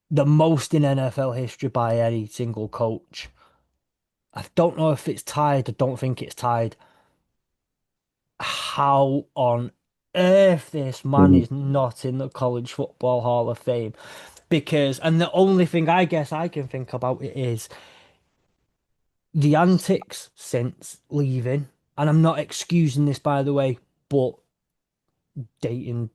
the most in NFL history by any single coach. I don't know if it's tied. I don't think it's tied. How on earth this man Mhm. is not in the College Football Hall of Fame? Because, and the only thing I guess I can think about it is the antics since leaving. And I'm not excusing this, by the way, but dating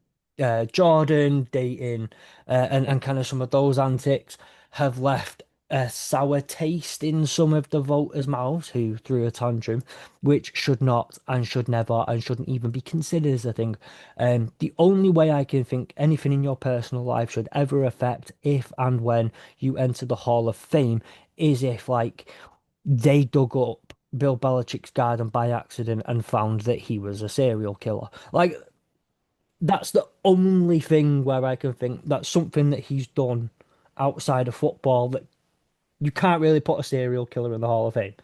Jordan, dating and kind of some of those antics have left a sour taste in some of the voters' mouths who threw a tantrum, which should not and should never and shouldn't even be considered as a thing. The only way I can think anything in your personal life should ever affect if and when you enter the Hall of Fame is if like they dug up Bill Belichick's garden by accident and found that he was a serial killer. Like that's the only thing where I can think that's something that he's done outside of football that you can't really put a serial killer in the Hall of Fame.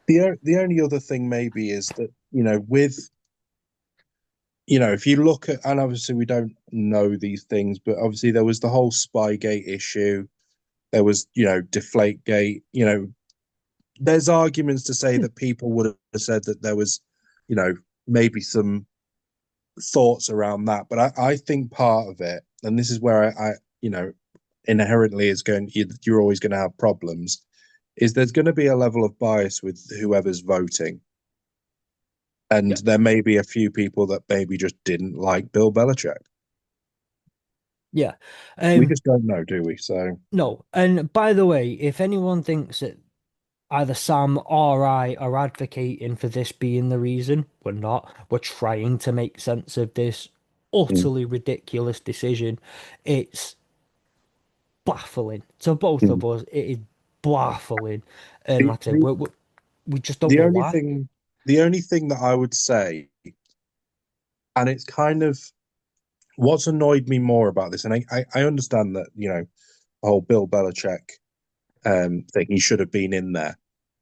The only other thing maybe is that, with, if you look at, and obviously we don't know these things, but obviously there was the whole Spygate issue. There was, Deflategate. There's arguments to say Hmm. that people would have said that there was, you know, maybe some thoughts around that. But I think part of it, and this is where inherently is you're always going to have problems, is there's going to be a level of bias with whoever's voting. And Yeah, there may be a few people that maybe just didn't like Bill Belichick. yeah. We Um, just don't know, do we? So, no. And by the way, if anyone thinks that either Sam or I are advocating for this being the reason, we're not. We're trying to make sense of this mm, utterly ridiculous decision. It's baffling to both mm. of us. It is baffling, and The, like I said, the we just don't the know only why. thing the only thing that I would say, and it's kind of what's annoyed me more about this, and I understand that, the whole Bill Belichick thing, he should have been in there.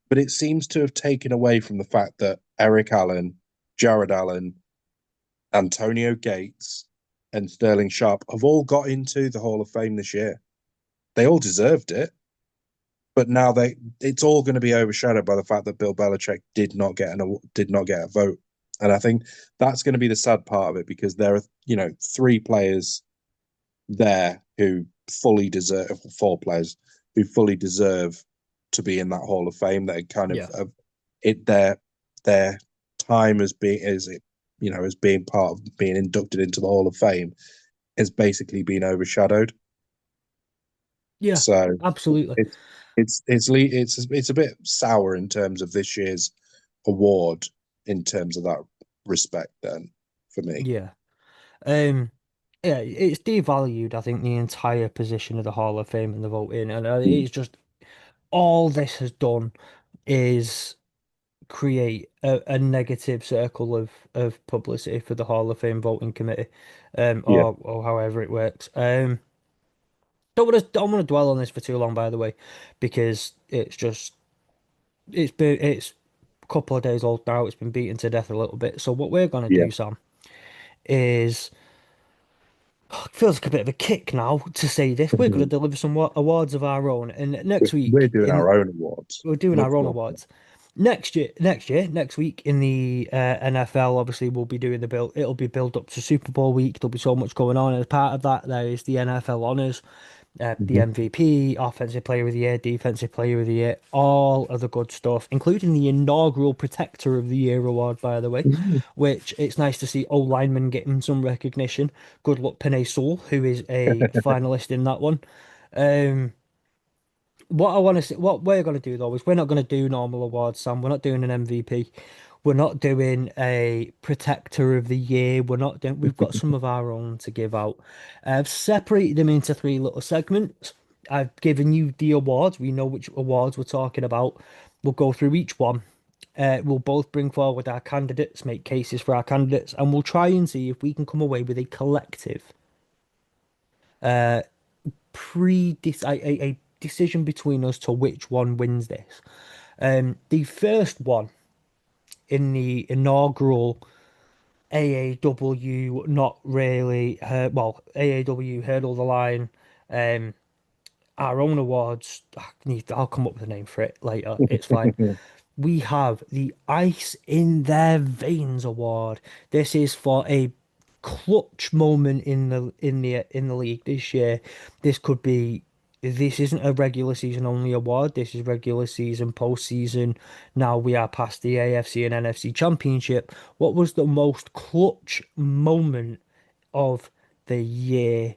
But it seems to have taken away from the fact that Eric Allen, Jared Allen, Antonio Gates, and Sterling Sharp have all got into the Hall of Fame this year. They all deserved it, but now it's all going to be overshadowed by the fact that Bill Belichick did not get a vote. And I think that's going to be the sad part of it, because there are, three players there who fully deserve, four players who fully deserve to be in that Hall of Fame. That kind of Yeah, it their time as being as it as being part of being inducted into the Hall of Fame has basically been overshadowed. yeah, So absolutely. it's it's a bit sour in terms of this year's award in terms of that respect. Then for me, Yeah. Um, yeah, it's devalued, I think, the entire position of the Hall of Fame and the voting, and mm, it's just all this has done is create a negative circle of publicity for the Hall of Fame voting committee, yeah, or however it works. Don't want to dwell on this for too long, by the way, because it's a couple of days old now. It's been beaten to death a little bit. So what we're gonna yeah, do, Sam, is it feels like a bit of a kick now to say this. We're going to deliver some awards of our own, and next we're week doing in our own awards. we're doing Much our own more. awards. Next week in the NFL, obviously we'll be doing the build. It'll be build up to Super Bowl week. There'll be so much going on. As part of that, there is the NFL honors, the Mhm. MVP, Offensive Player of the Year, Defensive Player of the Year, all of the good stuff, including the inaugural Protector of the Year award, by the way, Mhm. which it's nice to see O lineman getting some recognition. Good luck, Penei Sewell, who is a finalist in that one. Um, what I want to say, what we're going to do though, is we're not going to do normal awards, Sam. We're not doing an MVP. We're not doing a Protector of the Year. We're not doing. We've got some of our own to give out. I've separated them into three little segments. I've given you the awards. We know which awards we're talking about. We'll go through each one. We'll both bring forward our candidates, make cases for our candidates, and we'll try and see if we can come away with a collective a decision between us to which one wins this. The first one in the inaugural AAW, not really, AAW Hurdle the Line, um, our own awards. I'll come up with a name for it later. It's fine. We have the Ice in Their Veins Award. This is for a clutch moment in the league this year. This could be this isn't a regular season only award. This is regular season, postseason. Now we are past the AFC and NFC championship. What was the most clutch moment of the year?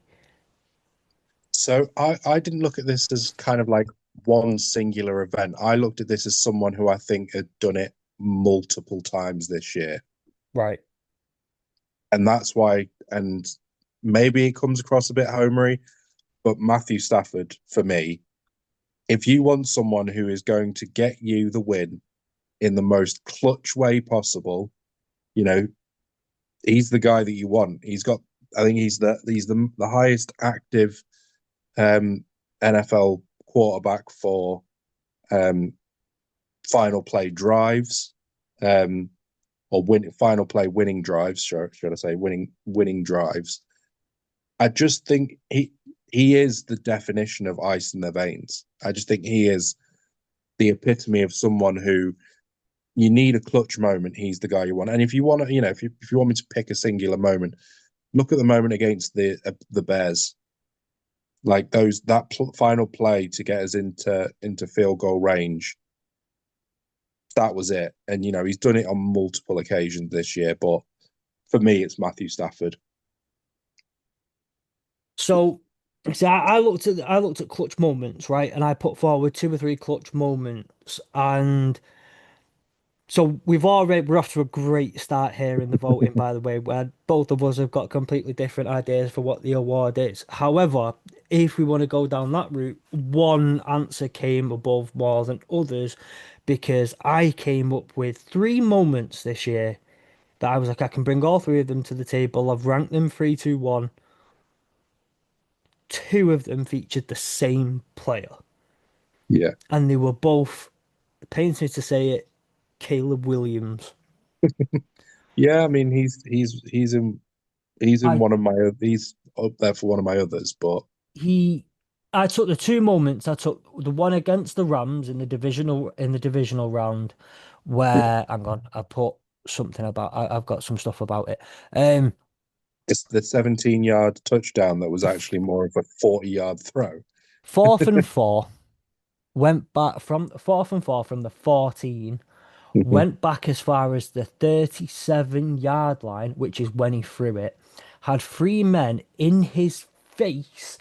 So I didn't look at this as kind of like one singular event. I looked at this as someone who I think had done it multiple times this year. Right. And that's why, and maybe it comes across a bit homery, but Matthew Stafford, for me, if you want someone who is going to get you the win in the most clutch way possible, you know, he's the guy that you want. I think he's the highest active NFL quarterback for um, final play drives, um, or final play winning drives. Should I say winning drives? I just think he is the definition of ice in their veins. I just think he is the epitome of someone who you need a clutch moment. He's the guy you want. And if you want to, if you want me to pick a singular moment, look at the moment against the Bears. Like final play to get us into field goal range. That was it. And he's done it on multiple occasions this year. But for me, it's Matthew Stafford. So, I looked at clutch moments, right? And I put forward two or three clutch moments, and so we're off to a great start here in the voting, by the way, where both of us have got completely different ideas for what the award is. However, if we want to go down that route, one answer came above more than others because I came up with three moments this year that I was like, I can bring all three of them to the table. I've ranked them three, two, one. Two of them featured the same player, Yeah. and they were both, it pains me to say it, Caleb Williams. Yeah, I mean he's in I one of my he's up there for one of my others, but he I took the two moments. I took the one against the Rams in the divisional round, where hang on, I've got some stuff about it. Um, it's the 17-yard touchdown that was actually more of a 40-yard throw. 4th and 4, went back from 4th and 4 from the 14, Mhm. went back as far as the 37-yard line, which is when he threw it, had three men in his face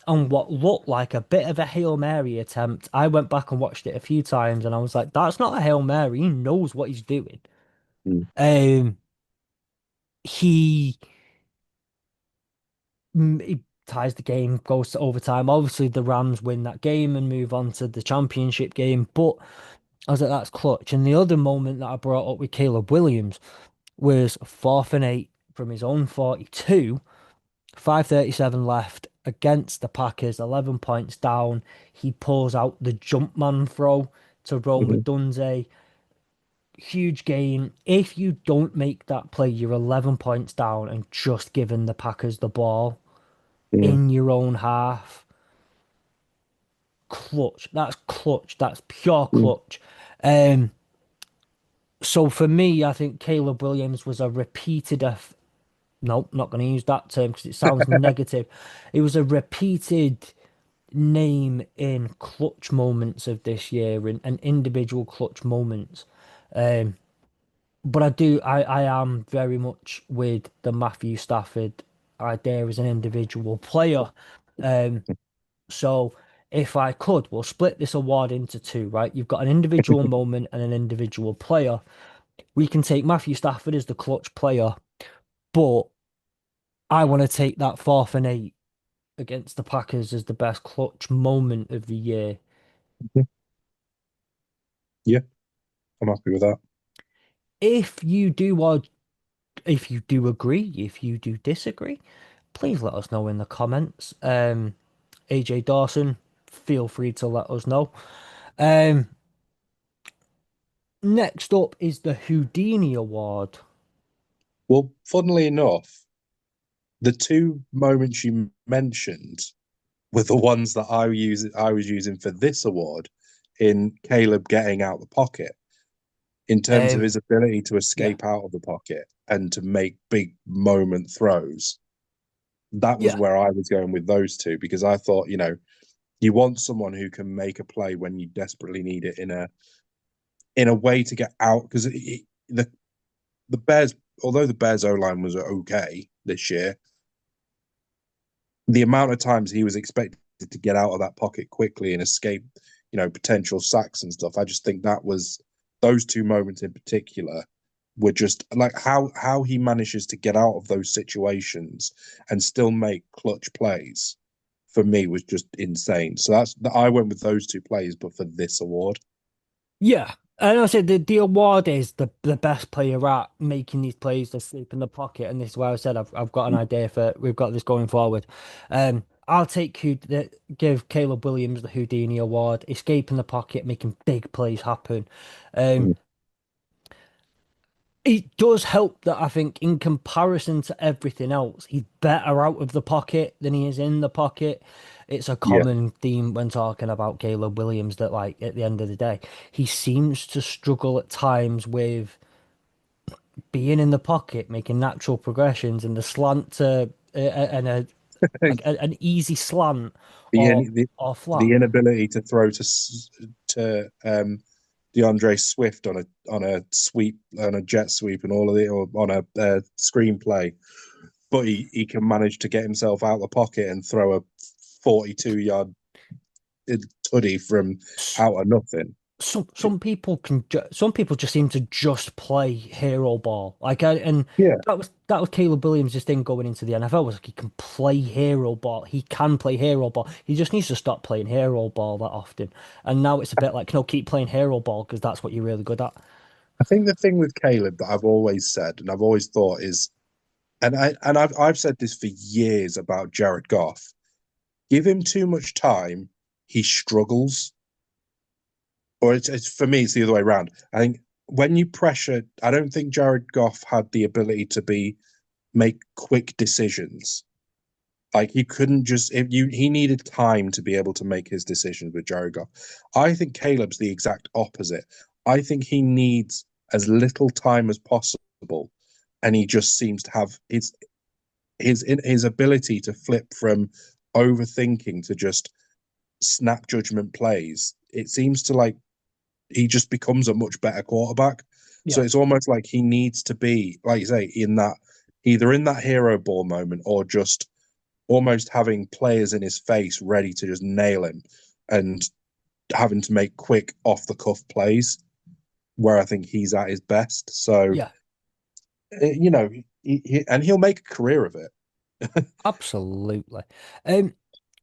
on what looked like a bit of a Hail Mary attempt. I went back and watched it a few times and I was like, that's not a Hail Mary. He knows what he's doing. Um, he, he ties the game, goes to overtime. Obviously, the Rams win that game and move on to the championship game, but I was like, that's clutch. And the other moment that I brought up with Caleb Williams was 4th and 8 from his own 42, 5:37 left against the Packers, 11 points down. He pulls out the jump man throw to Rome Mhm. Dunze. Huge gain. If you don't make that play, you're 11 points down and just giving the Packers the ball Mhm. in your own half. Clutch. That's clutch. That's pure Mhm. clutch. So for me, I think Caleb Williams was a repeated no, not going to use that term because it sounds negative. It was a repeated name in clutch moments of this year and individual clutch moments. Um, but I am very much with the Matthew Stafford idea as an individual player. Um, so if I could, we'll split this award into two, right? You've got an individual moment and an individual player. We can take Matthew Stafford as the clutch player, but I want to take that 4th and 8 against the Packers as the best clutch moment of the year. Yeah, I'm happy with that. If you do or if you do agree, if you do disagree, please let us know in the comments. AJ Dawson, feel free to let us know. Um, Next up is the Houdini Award. Well, funnily enough, the two moments you mentioned were the ones that I was using for this award in Caleb getting out the pocket in terms of Um, his ability to yeah, escape out of the pocket and to make big moment throws. That was yeah, where I was going with those two because I thought, you want someone who can make a play when you desperately need it in a way to get out because the Bears, although the Bears O line was okay this year, the amount of times he was expected to get out of that pocket quickly and escape, potential sacks and stuff. I just think that was those two moments in particular were just like how he manages to get out of those situations and still make clutch plays for me was just insane. So I went with those two plays, but for this award. yeah. And I said the award is the best player at making these plays to sleep in the pocket, and this is why I said I've got an idea for we've got this going forward. I'll take give Caleb Williams the Houdini Award, escaping the pocket, making big plays happen. Um, It does help that I think, in comparison to everything else, he's better out of the pocket than he is in the pocket. It's a Yeah. common theme when talking about Caleb Williams that, like, at the end of the day, he seems to struggle at times with being in the pocket, making natural progressions, and the slant to and a like an easy slant the, or the or the flat. inability to throw to DeAndre Swift on a sweep on a jet sweep and all of it or on a screenplay, but he can manage to get himself out of the pocket and throw a 42-yard tuddy from out of nothing. Some people just seem to just play hero ball and Yeah, that was Caleb Williams' thing going into the NFL was like he can play hero ball, he can play hero ball, he just needs to stop playing hero ball that often, and now it's a bit like, no, keep playing hero ball because that's what you're really good at. I think the thing with Caleb that I've always said and I've always thought is, I've said this for years about Jared Goff. Give him too much time, he struggles. Or it's for me, it's the other way around. I think when you pressure, I don't think Jared Goff had the ability to make quick decisions. Like he couldn't just if you he needed time to be able to make his decisions with Jared Goff. I think Caleb's the exact opposite. I think he needs as little time as possible, and he just seems to have his ability to flip from overthinking to just snap judgment plays. It seems to like he just becomes a much better quarterback. So Yeah, it's almost like he needs to be, like you say, in that either in that hero ball moment or just almost having players in his face ready to just nail him and having to make quick off the cuff plays where I think he's at his best. So, yeah, you know, and he'll make a career of it. absolutely. um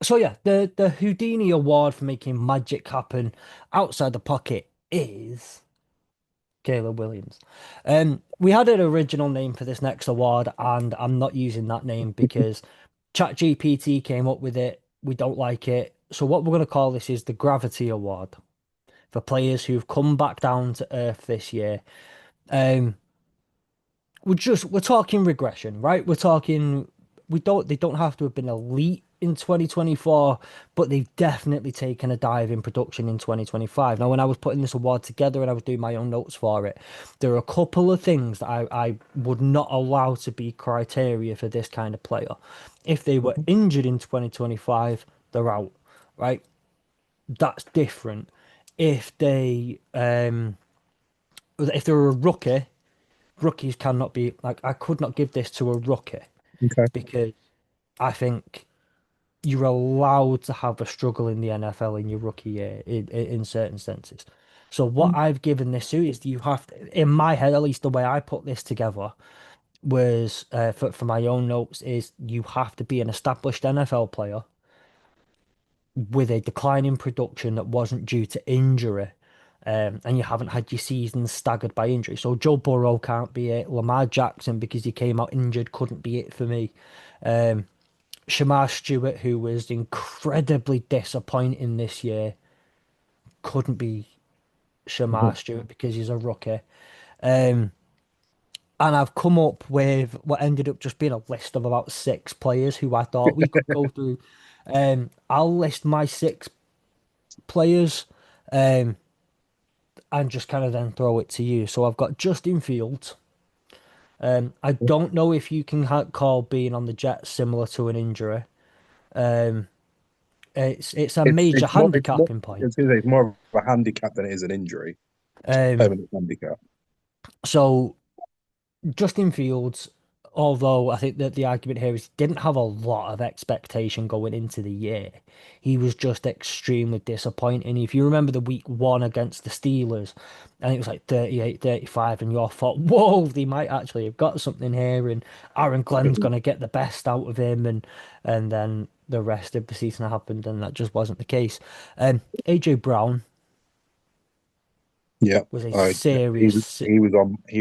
so yeah, the Houdini Award for making magic happen outside the pocket is Caleb Williams. We had an original name for this next award, and I'm not using that name because ChatGPT came up with it. We don't like it. So what we're going to call this is the Gravity Award for players who've come back down to earth this year. Um, we're talking regression, right? We're talking they don't have to have been elite in 2024, but they've definitely taken a dive in production in 2025. Now, when I was putting this award together and I was doing my own notes for it, there are a couple of things that I would not allow to be criteria for this kind of player. If they were injured in 2025, they're out, right? That's different. If they if they're a rookie, rookies cannot be like, I could not give this to a rookie Okay. because I think you're allowed to have a struggle in the NFL in your rookie year in certain senses. So what I've given this to is you have to, in my head, at least the way I put this together was for my own notes is you have to be an established NFL player with a decline in production that wasn't due to injury. And you haven't had your season staggered by injury. So Joe Burrow can't be it. Lamar Jackson, because he came out injured, couldn't be it for me. Shamar Stewart, who was incredibly disappointing this year, couldn't be Shamar Stewart because he's a rookie. Um, and I've come up with what ended up just being a list of about six players who I thought we could go through. I'll list my six players, um, and just kind of then throw it to you. So I've got Justin Fields. I don't know if you can call being on the Jets similar to an injury. Um, it's a major handicapping point. It's more of a handicap than it is an injury, Um, permanent handicap. so Justin Fields, although I think that the argument here is he didn't have a lot of expectation going into the year, he was just extremely disappointing. If you remember the week one against the Steelers, and it was like 38-35, and you all thought, whoa, they might actually have got something here, and Aaron Glenn's going to get the best out of him, and then the rest of the season happened, and that just wasn't the case. AJ Brown Yeah, was a I he was serious he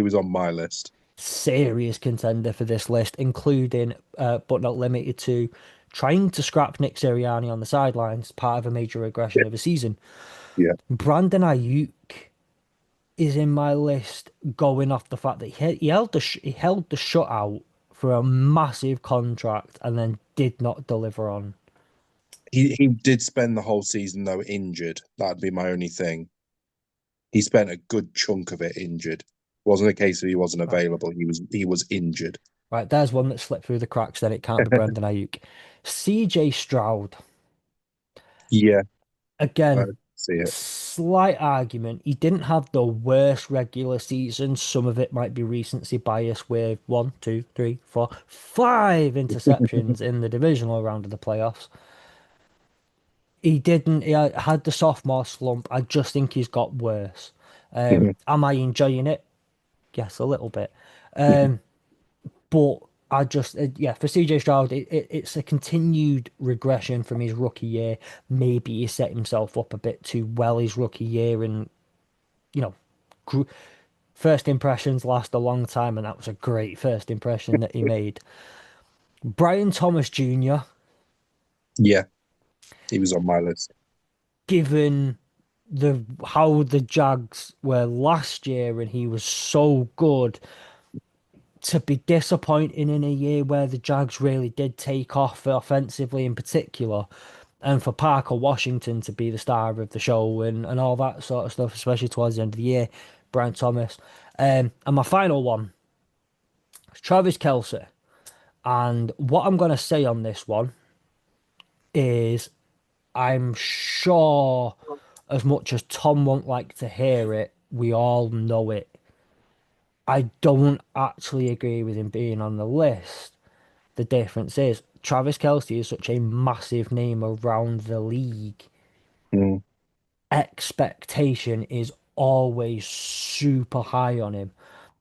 was on my list. serious contender for this list, including, but not limited to, trying to scrap Nick Sirianni on the sidelines, part of a major regression of a season. Yeah, Brandon Ayuk is in my list, going off the fact that he held the shutout for a massive contract and then did not deliver on. he did spend the whole season though injured. That'd be my only thing. He spent a good chunk of it injured. Wasn't a case of he wasn't Right, available. He was injured. right. There's one that slipped through the cracks. Then it can't be Brandon Ayuk. CJ Stroud. Yeah, I Again, see it. slight argument. He didn't have the worst regular season. Some of it might be recency bias with one, two, three, four, five interceptions in the divisional round of the playoffs. He didn't, he had the sophomore slump. I just think he's got worse. Am I enjoying it? Yes, a little bit. But I just, yeah, for CJ Stroud, it's a continued regression from his rookie year. Maybe he set himself up a bit too well his rookie year, and you know, first impressions last a long time, and that was a great first impression that he made. Brian Thomas Jr., Yeah, he was on my list. given the how the Jags were last year, and he was so good, to be disappointing in a year where the Jags really did take off offensively in particular, and for Parker Washington to be the star of the show and all that sort of stuff, especially towards the end of the year, Brian Thomas. And my final one is Travis Kelce. And what I'm going to say on this one is I'm sure, as much as Tom won't like to hear it, we all know it. I don't actually agree with him being on the list. The difference is Travis Kelce is such a massive name around the league. Mm, Expectation is always super high on him.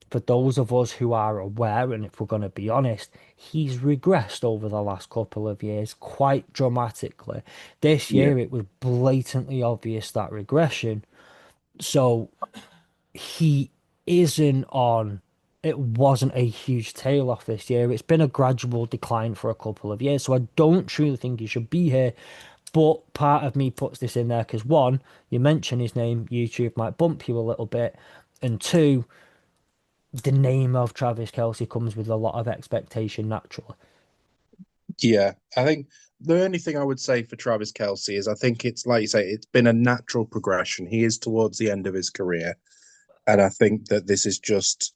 For those of us who are aware, and if we're going to be honest, he's regressed over the last couple of years quite dramatically. This yeah, year, it was blatantly obvious that regression. So he isn't on. It wasn't a huge tail off this year. It's been a gradual decline for a couple of years. So I don't truly think he should be here. But part of me puts this in there because one, you mention his name, YouTube might bump you a little bit. And two, the name of Travis Kelce comes with a lot of expectation naturally. yeah. I think the only thing I would say for Travis Kelce is I think it's like you say, it's been a natural progression. He is towards the end of his career, and I think that this is just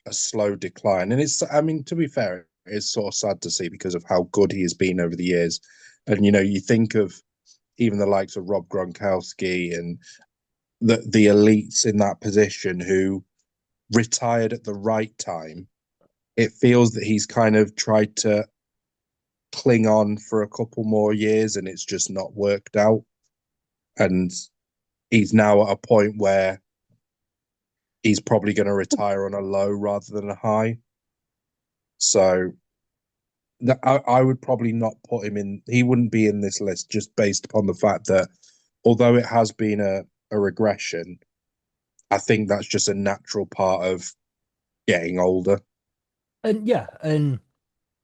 a slow decline. And it's, I mean, to be fair, it's sort of sad to see because of how good he has been over the years. And you think of even the likes of Rob Gronkowski and the elites in that position who retired at the right time. It feels that he's kind of tried to cling on for a couple more years and it's just not worked out. And he's now at a point where he's probably going to retire on a low rather than a high. So I would probably not put him in. He wouldn't be in this list just based upon the fact that although it has been a regression, I think that's just a natural part of getting older. And yeah, and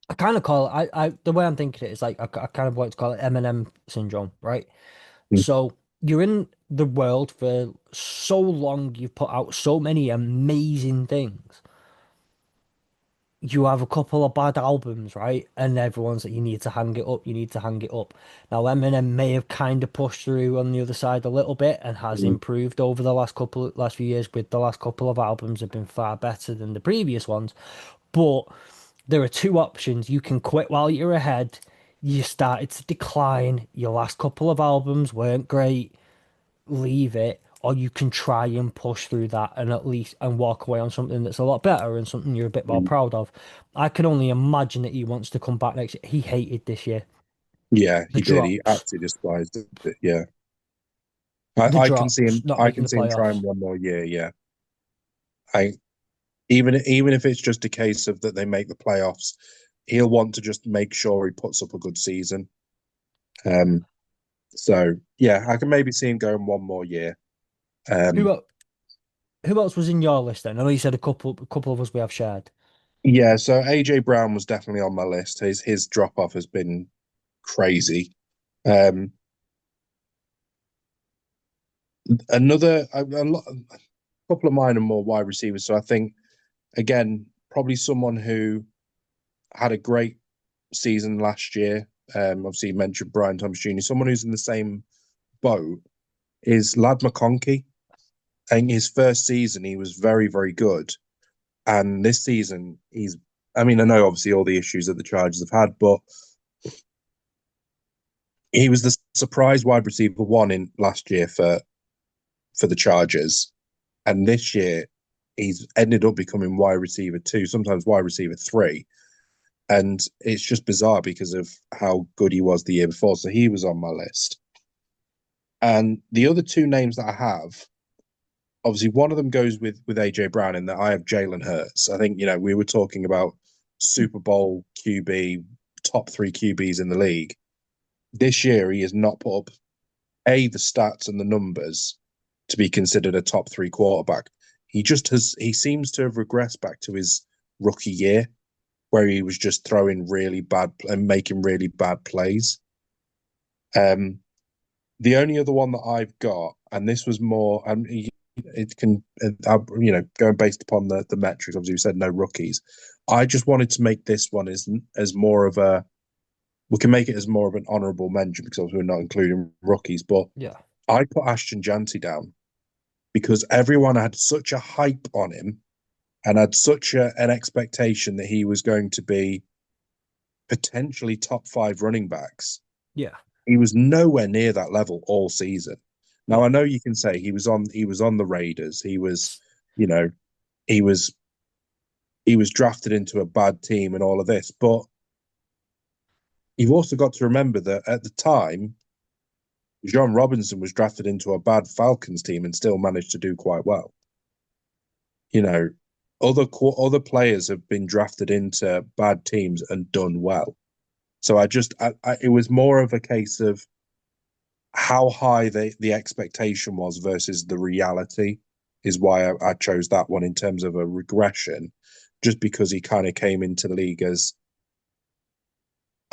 I kind of call it, the way I'm thinking it is like, I kind of want to call it Eminem syndrome, right? Mm, So you're in the world for so long, you've put out so many amazing things. You have a couple of bad albums, right? And everyone's like, you need to hang it up, you need to hang it up. Now, Eminem may have kind of pushed through on the other side a little bit and has mm, improved over the last few years, with the last couple of albums have been far better than the previous ones. But there are two options. You can quit while you're ahead. You started to decline. Your last couple of albums weren't great, leave it, or you can try and push through that and at least and walk away on something that's a lot better and something you're a bit more mm. proud of. I can only imagine that he wants to come back next year. He hated this year. Yeah, The he did. He drops, absolutely despised it. Yeah, the I can see drops, him. not I making can the see him playoffs. trying one more year. Yeah, I even if it's just a case of that they make the playoffs, he'll want to just make sure he puts up a good season. Um, so yeah, I can maybe see him going one more year. Who Um, el- who else was in your list then? I know you said a couple of us we have shared. yeah, so AJ Brown was definitely on my list. His drop off has been crazy. Um, another a couple of mine are more wide receivers. So I think again, probably someone who had a great season last year. Obviously, you mentioned Brian Thomas Jr. Someone who's in the same boat is Lad McConkey. I think his first season he was very, very good, and this season he's. I mean, I know obviously all the issues that the Chargers have had, but he was the surprise wide receiver one in last year for the Chargers, and this year he's ended up becoming wide receiver two, sometimes wide receiver three, and it's just bizarre because of how good he was the year before. So he was on my list. And the other two names that I have, obviously, one of them goes with AJ Brown, in that I have Jalen Hurts. I think we were talking about Super Bowl QB, top three QBs in the league. This year, he has not put up the stats and the numbers to be considered a top three quarterback. He just has. He seems to have regressed back to his rookie year, where he was just throwing really bad and making really bad plays. Um, the only other one that I've got, and this was more, it can, going based upon the metrics. Obviously, we said no rookies. I just wanted to make this one as more of a. We can make it as more of an honourable mention because obviously we're not including rookies. But Yeah. I put Ashton Janty down because everyone had such a hype on him and had such an expectation that he was going to be potentially top five running backs. Yeah. He was nowhere near that level all season. Now Yeah. I know you can say he was on the Raiders. You know, he was he was drafted into a bad team and all of this, but you've also got to remember that at the time, John Robinson was drafted into a bad Falcons team and still managed to do quite well. You know, other players have been drafted into bad teams and done well. So it was more of a case of how high the expectation was versus the reality is why I chose that one in terms of a regression, just because he kind of came into the league as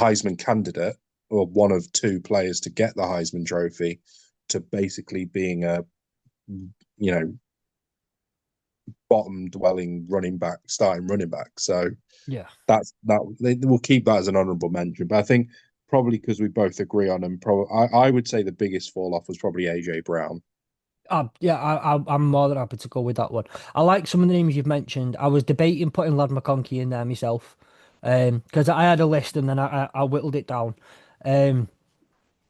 Heisman candidate or one of two players to get the Heisman Trophy to basically being a you know bottom dwelling running back, starting running back. So Yeah. we'll keep that as an honourable mention. But I think probably because we both agree on him, probably I would say the biggest fall off was probably AJ Brown. Yeah, I'm more than happy to go with that one. I like some of the names you've mentioned. I was debating putting Lad McConkey in there myself, because I had a list and then I whittled it down. Um,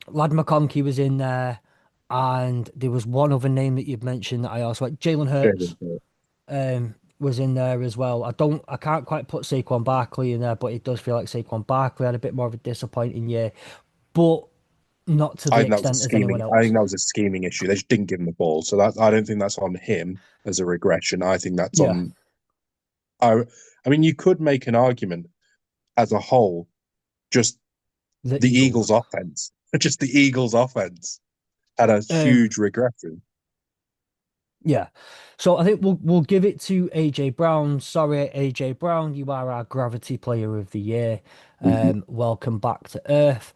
Lad McConkey was in there, and there was one other name that you've mentioned that I also like. Jalen Hurts was in there as well. I can't quite put Saquon Barkley in there, but it does feel like Saquon Barkley had a bit more of a disappointing year, but not to I the think that was a extent as anyone scheming. I else. think that was a scheming issue. They just didn't give him the ball, so that I don't think that's on him as a regression. I think that's Yeah, on. I, I mean, you could make an argument as a whole, just the the Eagles. Eagles' offense, just the Eagles' offense had a Um, huge regression. Yeah. So I think we'll give it to AJ Brown. Sorry, AJ Brown, you are our gravity player of the year. Welcome back to Earth.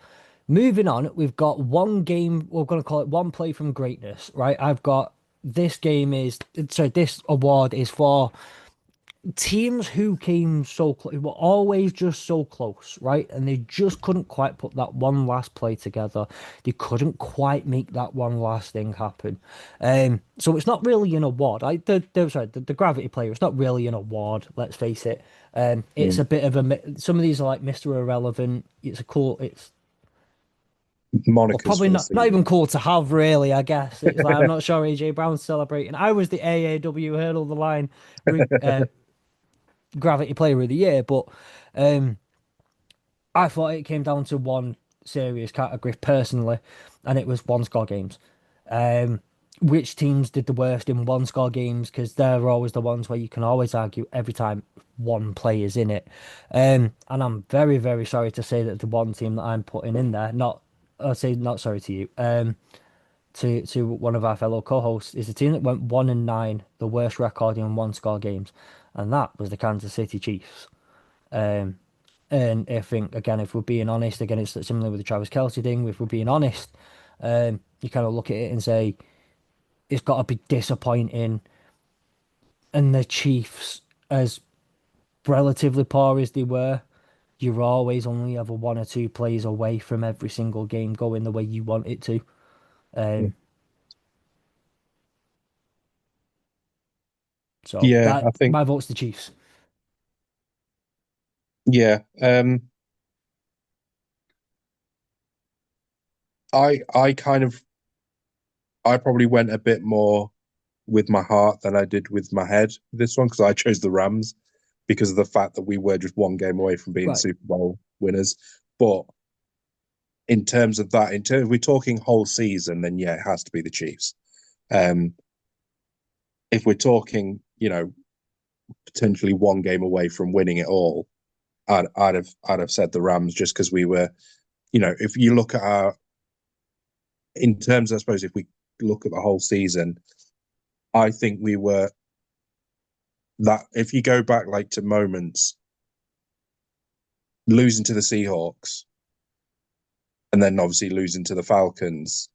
Moving on, we've got one game, we're going to call it one play from greatness, right? I've got this game is, sorry, this award is for teams who came so close, were always just so close, right? And they just couldn't quite put that one last play together. They couldn't quite make that one last thing happen. So it's not really an award. The gravity player, it's not really an award, let's face it. It's Mm. a bit of some of these are like Mr. Irrelevant. It's well, Monikers probably for the not season. even cool to have, really, I guess. It's like I'm not sure AJ Brown's celebrating. I was the AAW hurdle the line gravity player of the year, but um, I thought it came down to one serious category personally, and it was one score games. Um, which teams did the worst in one score games? Because they're always the ones where you can always argue every time one player's in it. And I'm very, very sorry to say that the one team that I'm putting in there, not I'll say not sorry to you, to one of our fellow co-hosts, is the team that went 1-9, the worst record in one score games, and that was the Kansas City Chiefs. Um, and I think, again, if we're being honest, again, it's similar with the Travis Kelce thing. If we're being honest, you kind of look at it and say it's got to be disappointing. And the Chiefs, as relatively poor as they were, you're always only ever one or two plays away from every single game going the way you want it to. Um, so Yeah, that I think my vote's the Chiefs. yeah. I kind of I probably went a bit more with my heart than I did with my head with this one because I chose the Rams because of the fact that we were just one game away from being Right. Super Bowl winners. But in terms of that, in terms if we're talking whole season, then yeah, it has to be the Chiefs. Um, if we're talking, potentially one game away from winning it all, I'd have said the Rams just because we were, if you look at our in terms, I suppose, if we look at the whole season, I think we were that. If you go back like to moments losing to the Seahawks and then obviously losing to the Falcons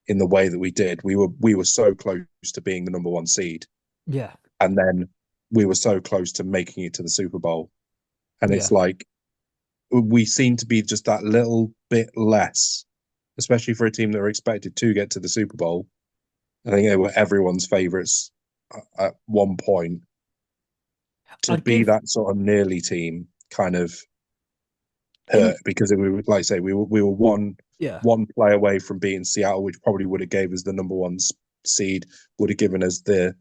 in the way that we did, we were so close to being the number one seed, Yeah. and then we were so close to making it to the Super Bowl. And it's Yeah. like we seem to be just that little bit less, especially for a team that are expected to get to the Super Bowl. I think they were everyone's favourites at one point. To I'd be give. that sort of nearly team kind of In. hurt because we were, like I say, we were Yeah. one play away from beating Seattle, which probably would have gave us the number one seed, would have given us the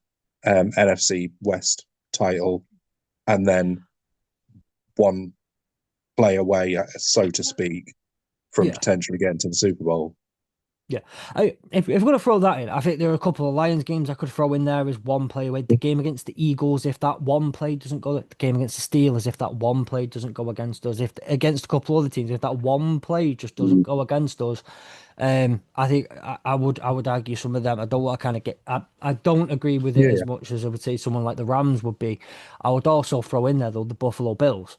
NFC West title, and then one play away, so to speak, from Yeah. potentially getting to the Super Bowl. Yeah, if we're gonna throw that in, I think there are a couple of Lions games I could throw in there as one play away. The game against the Eagles, if that one play doesn't go, the game against the Steelers, if that one play doesn't go against us, if against a couple other teams, if that one play just doesn't go against us, I think I would argue some of them. I don't want to kind of get. I don't agree with it as Yeah, much as I would say someone like the Rams would be. I would also throw in there though the Buffalo Bills.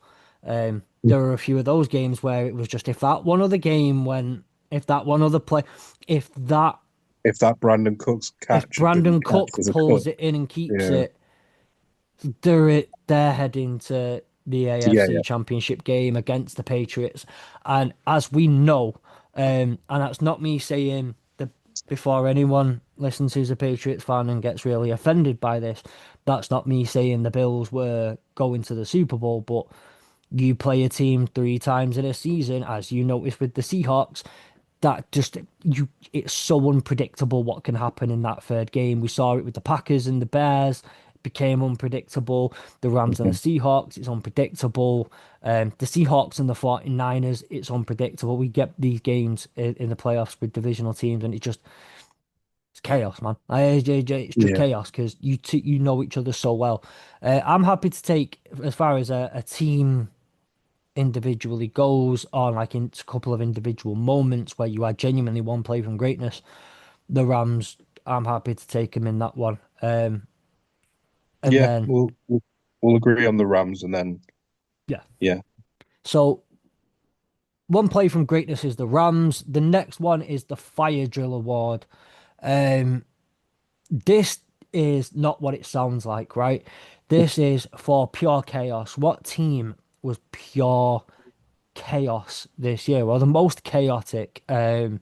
There are a few of those games where it was just if that one other game went, if that one other play, if that if that Brandon Cooks if catch had been Brandon catched Cook as a cut, pulls it in and keeps yeah, it, they're heading to the yeah, AFC yeah, Championship game against the Patriots. And as we know, and that's not me saying the before anyone listens who's a Patriots fan and gets really offended by this, that's not me saying the Bills were going to the Super Bowl, but you play a team three times in a season, as you noticed with the Seahawks, that just you it's so unpredictable what can happen in that third game. We saw it with the Packers and the Bears. It became unpredictable. The Rams and the mhm, Seahawks, it's unpredictable. The Seahawks and the 49ers, it's unpredictable. We get these games in the playoffs with divisional teams, and it's chaos, man. It's just yeah, chaos because you know each other so well. I'm happy to take as far as a team individually goes or like in a couple of individual moments where you are genuinely one play from greatness. The Rams, I'm happy to take them in that one. Um, and Yeah, then we'll agree on the Rams, and then yeah. yeah. So one play from greatness is the Rams. The next one is the Fire Drill Award. Um, this is not what it sounds like, right? This is for pure chaos. What team was pure chaos this year? Well, the most chaotic. Who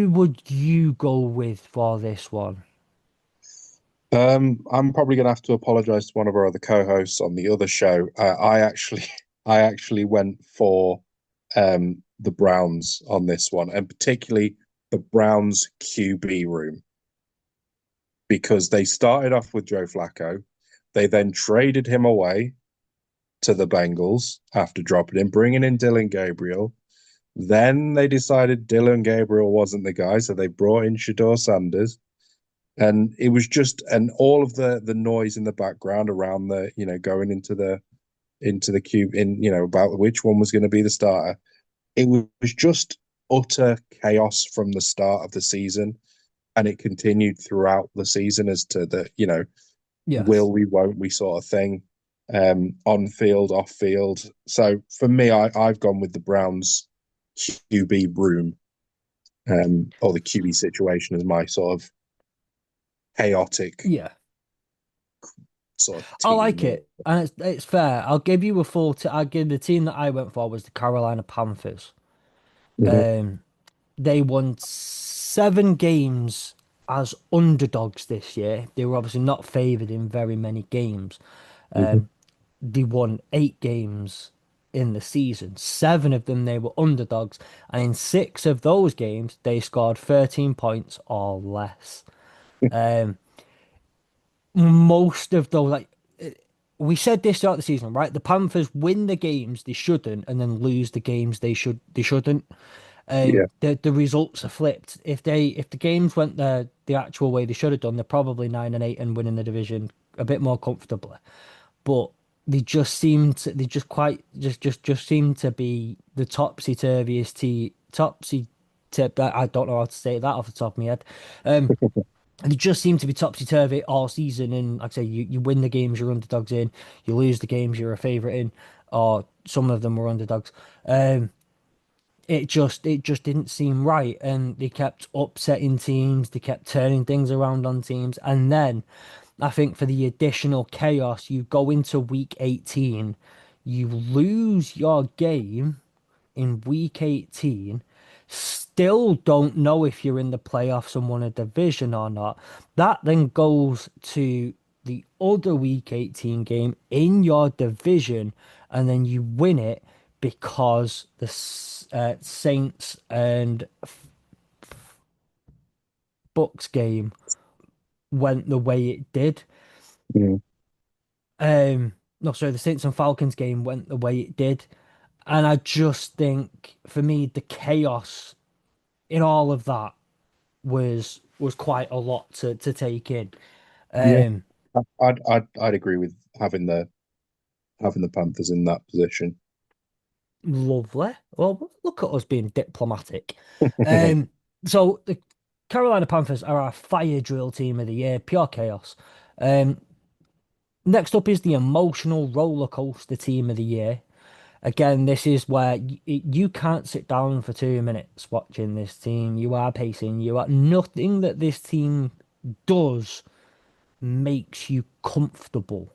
would you go with for this one? I'm probably gonna have to apologize to one of our other co-hosts on the other show. I actually went for the Browns on this one, and particularly the Browns QB room, because they started off with Joe Flacco. They then traded him away to the Bengals after dropping him, bringing in Dylan Gabriel. Then they decided Dylan Gabriel wasn't the guy, so they brought in Shador Sanders. And it was just, and all of the noise in the background around the, going into the cube in, about which one was going to be the starter. It was just utter chaos from the start of the season, and it continued throughout the season as to the, Yes. will we, won't we sort of thing, on field, off field. So for me, I've gone with the Browns QB room, or the QB situation as my sort of chaotic Yeah. sort of I team. like it, and it's fair. I'll give you a full. I'll give the team that I went for was the Carolina Panthers. Mhm, Um, they won 7 games as underdogs this year. They were obviously not favoured in very many games. mhm. They won 8 games in the season. 7 of them they were underdogs, and in 6 of those games they scored 13 points or less. Um, most of those, like we said this throughout the season, right? The Panthers win the games they shouldn't, and then lose the games they shouldn't. Yeah. The results are flipped. If the games went the actual way they should have done, they're probably 9-8 and winning the division a bit more comfortably. But they just quite just seem to be the topsy turviest topsy tip. I don't know how to say that off the top of my head. They just seem to be topsy turvy all season. And like I say, you win the games you're underdogs in, you lose the games you're a favourite in, or some of them were underdogs. It just didn't seem right, and they kept upsetting teams, they kept turning things around on teams, and then I think for the additional chaos, you go into week 18, you lose your game in week 18, still don't know if you're in the playoffs and won a division or not. That then goes to the other week 18 game in your division, and then you win it because the Saints and Bucks game went the way it did. Mhm. No, sorry, the Saints and Falcons game went the way it did. And I just think for me, the chaos in all of that was quite a lot to take in. Yeah. Um, I'd agree with having the Panthers in that position. Lovely. Well, look at us being diplomatic. Um, so the Carolina Panthers are our fire drill team of the year, pure chaos. Um, Next up is the emotional roller coaster team of the year. Again, this is where you can't sit down for 2 minutes watching this team. You are pacing. You are nothing that this team does makes you comfortable.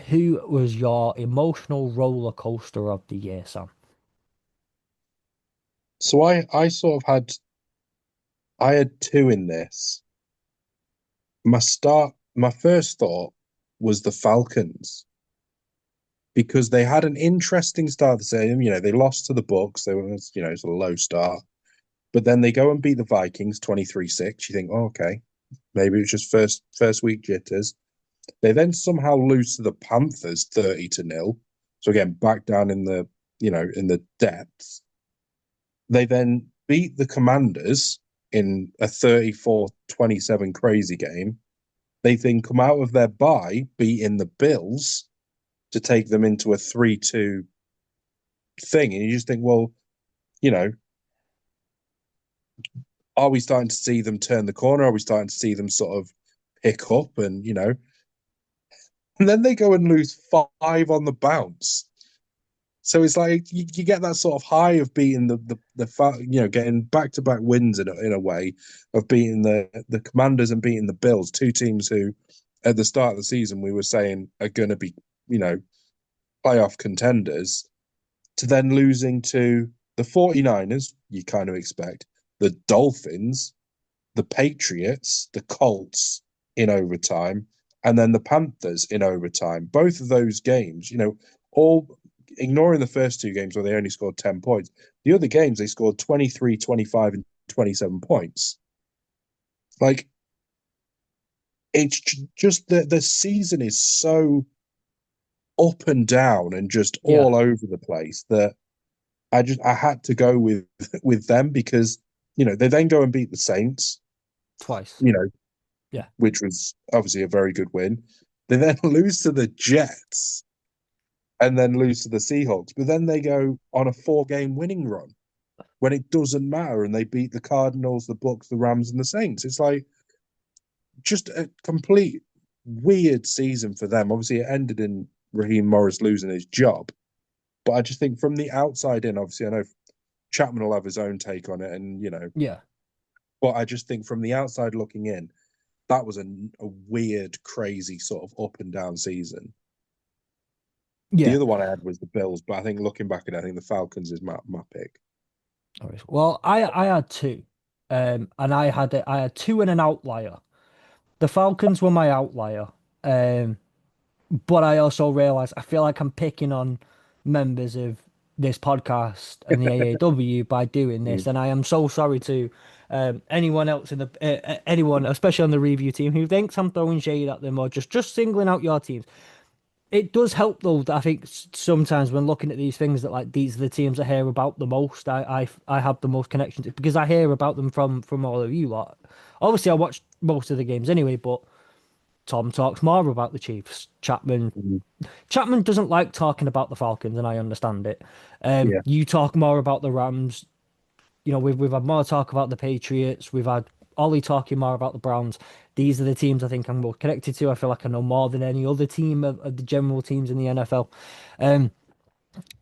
Who was your emotional roller coaster of the year, Sam? So I sort of had two in this. My first thought was the Falcons, because they had an interesting start to the season. They lost to the Bucks. They were, it's a low start. But then they go and beat the Vikings 23-6. You think, oh, okay, maybe it's just first week jitters. They then somehow lose to the Panthers 30-0. So again, back down in the, in the depths. They then beat the Commanders in a 34-27 crazy game. They then come out of their bye, beating the Bills to take them into a 3-2 thing. And you just think, well, you know, are we starting to see them turn the corner? Are we starting to see them sort of pick up and, and then they go and lose five on the bounce. So it's like you get that sort of high of beating getting back to back wins in a way of beating the Commanders and beating the Bills, two teams who at the start of the season we were saying are going to be, you know, playoff contenders, to then losing to the 49ers, you kind of expect, the Dolphins, the Patriots, the Colts in overtime, and then the Panthers in overtime. Both of those games, all ignoring the first two games where they only scored 10 points, the other games they scored 23, 25, and 27 points. Like, it's just the season is so up and down and just Yeah, all over the place that I had to go with them because they then go and beat the Saints, twice. you know, Yeah, which was obviously a very good win. They then lose to the Jets and then lose to the Seahawks, but then they go on a 4-game winning run when it doesn't matter, and they beat the Cardinals, the Bucks, the Rams, and the Saints. It's like just a complete weird season for them. Obviously, it ended in Raheem Morris losing his job, but I just think from the outside in, obviously, I know Chapman will have his own take on it, and yeah, but I just think from the outside looking in, that was a weird, crazy sort of up and down season. The yeah. other one I had was the Bills, but I think looking back at it, I think the Falcons is my pick. All right. Well, I had two, and I had two and an outlier. The Falcons were my outlier, um, but I also realized I feel like I'm picking on members of this podcast and the AAW by doing this, Mm. and I am so sorry to anyone else in the anyone, especially on the review team, who thinks I'm throwing shade at them or just singling out your teams. It does help though that I think sometimes when looking at these things that like these are the teams I hear about the most. I have the most connections because I hear about them from all of you lot. Obviously, I watch most of the games anyway, but Tom talks more about the Chiefs. Mm. Chapman doesn't like talking about the Falcons, and I understand it. Yeah, You talk more about the Rams. We've had more talk about the Patriots. We've had Ollie talking more about the Browns. These are the teams I think I'm more connected to. I feel like I know more than any other team of the general teams in the NFL. Um,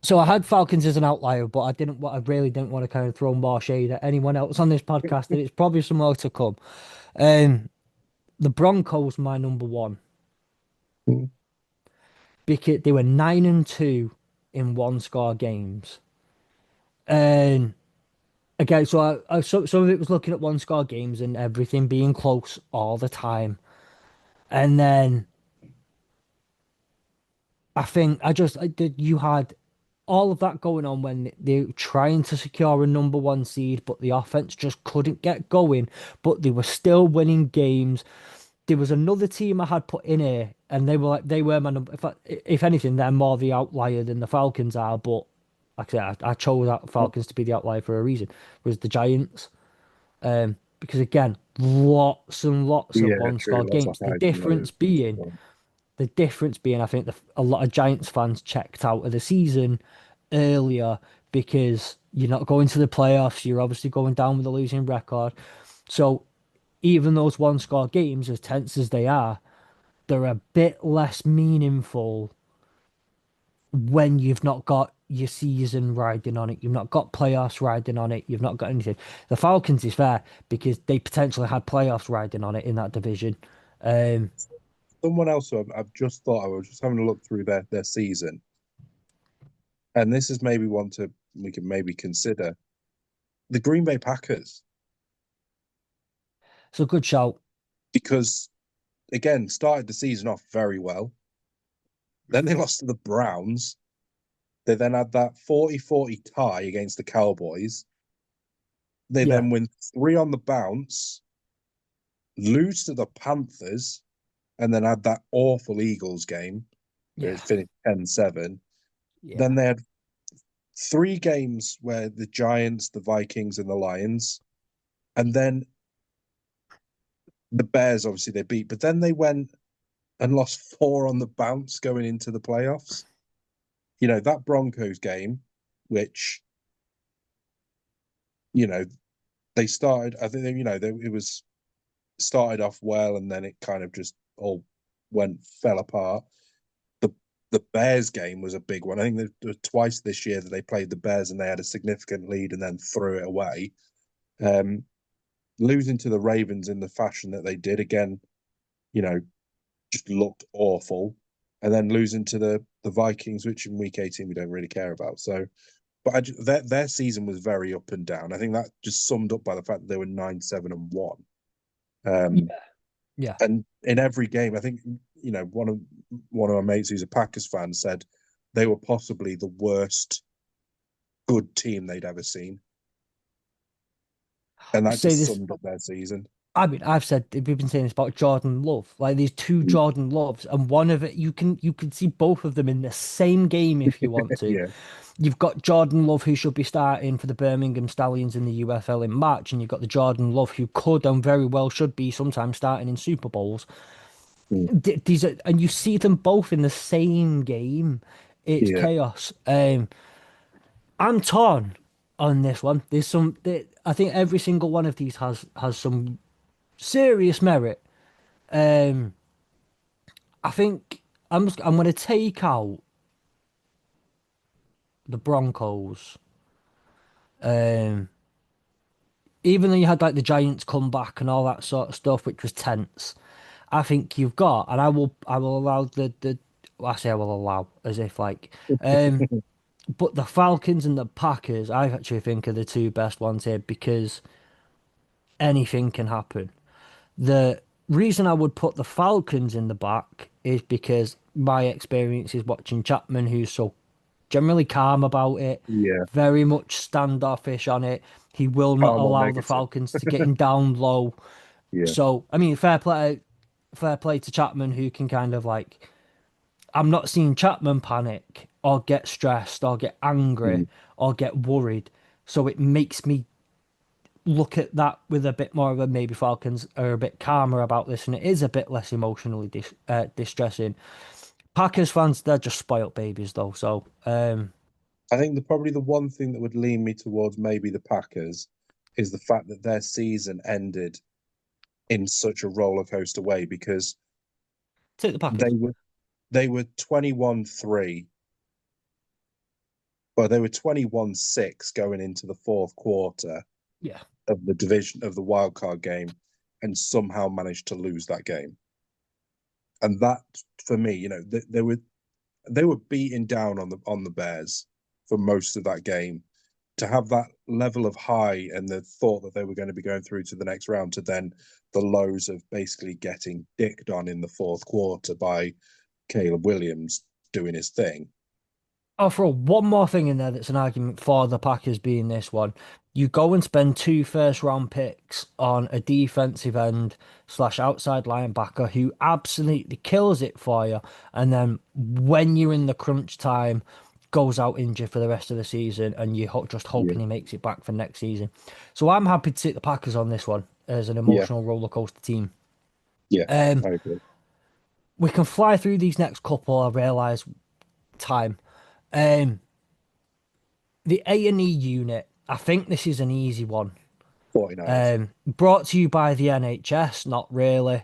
so I had Falcons as an outlier, but I really didn't want to kind of throw more shade at anyone else on this podcast, and it's probably some more to come. Um, the Broncos, my number one, mm. because they were 9-2 in one score games. And again, some of it was looking at one score games and everything being close all the time. And then I think I did. You had all of that going on when they were trying to secure a number one seed, but the offense just couldn't get going. But they were still winning games. There was another team I had put in here, and they were my number. If anything, they're more the outlier than the Falcons are. But like I said, I chose out Falcons to be the outlier for a reason. Was the Giants, because again, lots and lots of Yeah, one true. score Lots of games. highs and lows. The difference being, I think a lot of Giants fans checked out of the season earlier because you're not going to the playoffs. You're obviously going down with a losing record. So even those one score games, as tense as they are, they're a bit less meaningful when you've not got your season riding on it. You've not got playoffs riding on it. You've not got anything. The Falcons is fair because they potentially had playoffs riding on it in that division. Um, Someone else who I've just thought I was just having a look through their season, and this is maybe one to we can maybe consider the Green Bay Packers so good shout. because again started the season off very well. Then they lost to the Browns. They then had that 40-40 tie against the Cowboys. They Yeah, then win three on the bounce, lose to the Panthers, and then had that awful Eagles game where yeah, it finished 10-7. Then yeah, they had three games where the Giants, the Vikings, and the Lions, and then the Bears, obviously, they beat, but then they went and lost four on the bounce going into the playoffs. That Broncos game, which, you know, they started. I think it was started off well, and then it kind of just all fell apart. The the Bears game was a big one. I think there was twice this year that they played the Bears and they had a significant lead and then threw it away. Um, Losing to the Ravens in the fashion that they did again, you know, just looked awful. And then losing to the Vikings, which in week 18 we don't really care about. So, but their season was very up and down. I think that just summed up by the fact that they were 9-7-1. Um, Yeah, yeah. and in every game, I think one of my mates who's a Packers fan said they were possibly the worst good team they'd ever seen, and that Say just this. summed up their season. I mean, we've been saying this about Jordan Love. Like these two Mm. Jordan Loves, and one of it you can see both of them in the same game if you want to. Yeah, You've got Jordan Love who should be starting for the Birmingham Stallions in the UFL in March, and you've got the Jordan Love who could and very well should be sometimes starting in Super Bowls. mm. These are, and you see them both in the same game. It's Yeah. chaos. I'm torn on this one. I think every single one of these has some serious merit. Um, I think I'm going to take out the Broncos. Um, Even though you had like the Giants come back and all that sort of stuff, which was tense. I think you've got, and I will allow the well, I say I will allow as if like, but the Falcons and the Packers, I actually think are the two best ones here because anything can happen. The reason I would put the Falcons in the back is because my experience is watching Chapman, who's so generally calm about it, Yeah. very much standoffish on it. He will not Far more allow the negative. Falcons to get him down low. Yeah. So, I mean, fair play to Chapman, who can kind of like, I'm not seeing Chapman panic or get stressed or get angry Mm. or get worried. So it makes me look at that with a bit more of a maybe Falcons are a bit calmer about this and it is a bit less emotionally distressing. Packers fans, they're just spoilt babies though. So, I think probably the one thing that would lean me towards maybe the Packers is the fact that their season ended in such a roller coaster way because take the they Packers. were they were 21-3, but they were 21-6 going into the fourth quarter Yeah. of the division of the wild card game and somehow managed to lose that game. And that for me, they were beating down on the Bears for most of that game. To have that level of high and the thought that they were going to be going through to the next round, to then the lows of basically getting dicked on in the fourth quarter by Caleb Williams doing his thing. I'll throw one more thing in there that's an argument for the Packers being this one. You go and spend two first round picks on a defensive end slash outside linebacker who absolutely kills it for you. And then when you're in the crunch time, goes out injured for the rest of the season and you're just Yeah, hoping he makes it back for next season. So I'm happy to take the Packers on this one as an yeah, emotional roller coaster team. yeah. Um, I agree. we can fly through these next couple, I realise time. Um, The A&E unit, I think this is an easy one. 49ers. Brought to you by the NHS, not really.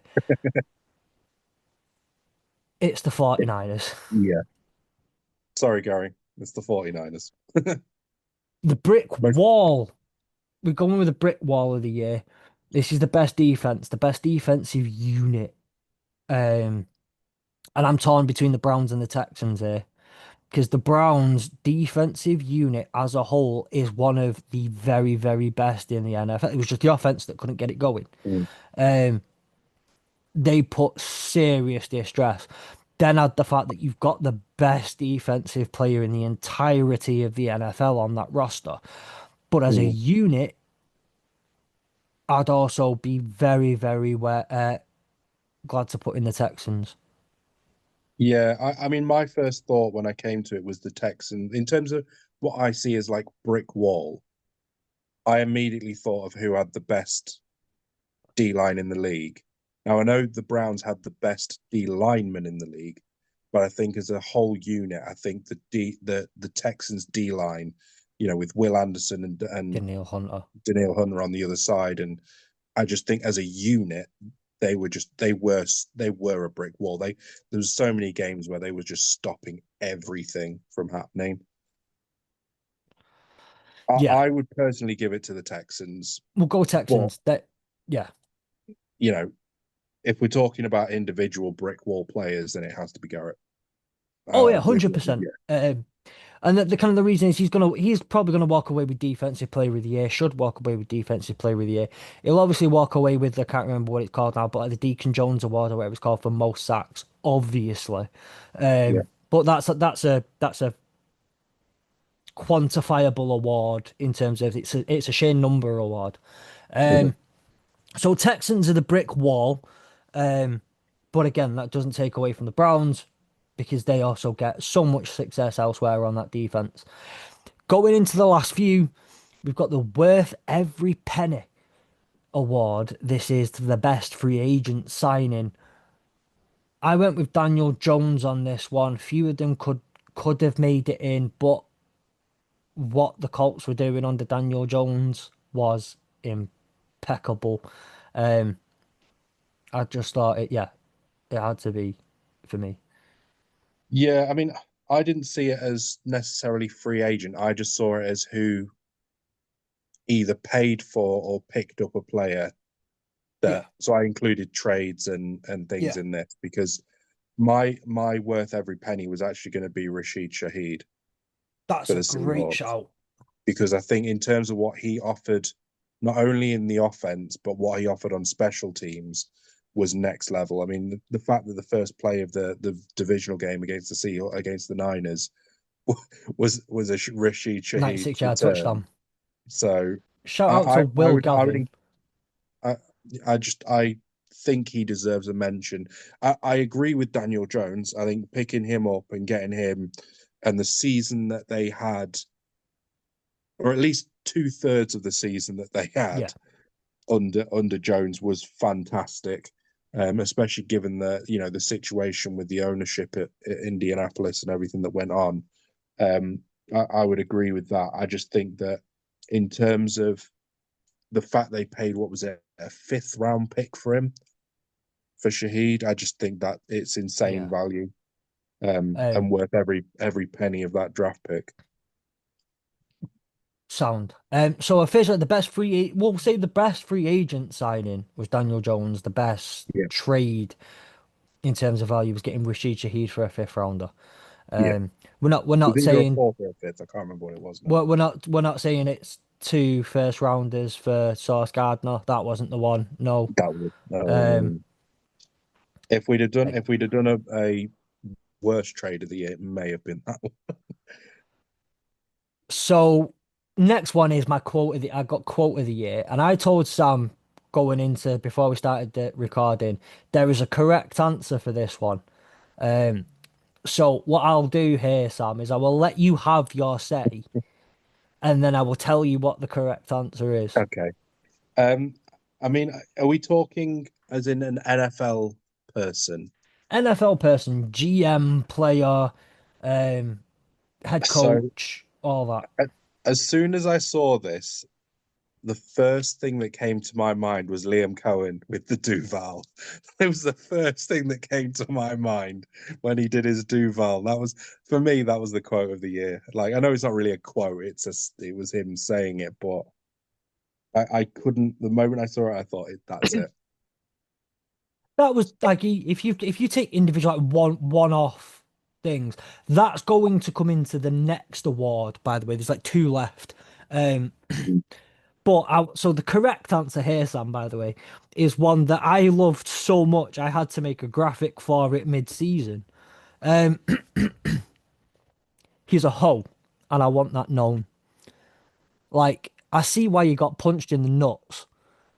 It's the 49ers. Yeah. Sorry, Gary. It's the 49ers. The brick Most, wall. We're going with the brick wall of the year. This is the best defense, the best defensive unit. Um, and I'm torn between the Browns and the Texans here because the Browns' defensive unit as a whole is one of the very, very best in the NFL. It was just the offense that couldn't get it going. mm, Um, they put serious distress. Then add the fact that you've got the best defensive player in the entirety of the NFL on that roster. But as a mm. unit, I'd also be very, very glad to put in the Texans. Yeah, I mean, my first thought when I came to it was the Texans. In terms of what I see as like brick wall, I immediately thought of who had the best D line in the league. Now I know the Browns had the best D lineman in the league, but I think as a whole unit, I think the Texans D line with Will Anderson and Daniel Hunter. Daniil Hunter on the other side. And I just think as a unit, they were a brick wall. There was so many games where they were just stopping everything from happening. I, Yeah, I would personally give it to the Texans, we'll go but Texans. That yeah. you know, if we're talking about individual brick wall players, then it has to be Garrett. Oh yeah, With 100%. yeah, And the kind of the reason is he's probably gonna walk away with defensive player of the year. Should walk away with defensive player of the year. He'll obviously walk away with I can't remember what it's called now, but like the Deacon Jones Award or whatever it's called for most sacks, obviously. yeah, But that's a quantifiable award in terms of it's a sheer number award. mhm. So Texans are the brick wall. But again, that doesn't take away from the Browns because they also get so much success elsewhere on that defense. Going into the last few, we've got the Worth Every Penny award. This is the best free agent signing. I went with Daniel Jones on this one. Few of them could have made it in, but what the Colts were doing under Daniel Jones was impeccable. Um, I just thought it had to be for me. Yeah. I mean, I didn't see it as necessarily free agent. I just saw it as who either paid for or picked up a player Yeah, that. So I included trades and things yeah, in this because my worth every penny was actually going to be Rashid Shaheed that's for a the great Seahawks shout. because I think in terms of what he offered, not only in the offense but what he offered on special teams was next level. I mean, the fact that the first play of the divisional game against against the Niners was a Rashid Shaheed 96 yard return. touchdown. So Shout I out to I, I Will would I would Gavin. I, I think he deserves a mention. I agree with Daniel Jones. I think picking him up and getting him and the season that they had, or at least two-thirds of the season that they Yeah, had under Jones was fantastic. Especially given the situation with the ownership at Indianapolis and everything that went on. Um, I would agree with that. I just think that in terms of the fact they paid what was it, a fifth round pick for him for Shaheed, I just think that it's insane yeah. value, Um, and worth every penny of that draft pick. Sound. So officially, we'll say the best free agent signing was Daniel Jones. The best Yeah, trade in terms of value was getting Rashid Shaheed for a fifth rounder. yeah. Um, we're It was not either a saying fourth or a fifth. I can't remember what it was now. we're not saying it's two first rounders for Sauce Gardner. That wasn't the one. No. That was Um, if we'd have done a worst trade of the year, it may have been that one. so next one is my quote of the I got quote of the year, and I told Sam going into before we started the recording, there is a correct answer for this one. So what I'll do here, Sam, is I will let you have your say, and then I will tell you what the correct answer is. Okay. Um, I mean, are we talking as in an NFL person? NFL person, GM, player, um, head So coach, all that. as soon as I saw this, the first thing that came to my mind was Liam Cohen with the Duval. It was the first thing that came to my mind when he did his Duval. That was for me. That was the quote of the year. Like I know it's not really a quote; it was him saying it, but I couldn't. The moment I saw it, I thought, "That's it." That was like if you take individual like one off things, that's going to come into the next award. By the way, there's like two left. Um, so the correct answer here, Sam, by the way, is one that I loved so much I had to make a graphic for it mid-season. He's a hoe, and I want that known. Like, I see why you got punched in the nuts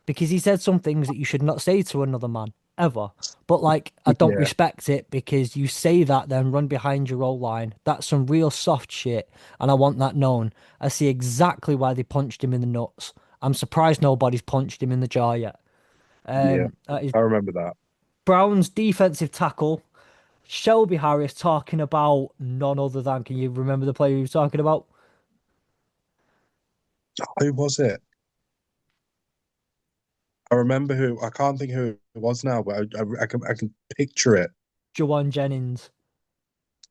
because he said some things that you should not say to another man ever. But like, I don't Yeah, respect it because you say that, then run behind your own line. That's some real soft shit, and I want that known. I see exactly why they punched him in the nuts. I'm surprised nobody's punched him in the jaw yet. yeah, That is I remember that. Brown's defensive tackle, Shelby Harris talking about none other than, can you remember the player he was talking about? Who was it? I remember who. I can't think who it was now, but I can picture it. Jawan Jennings.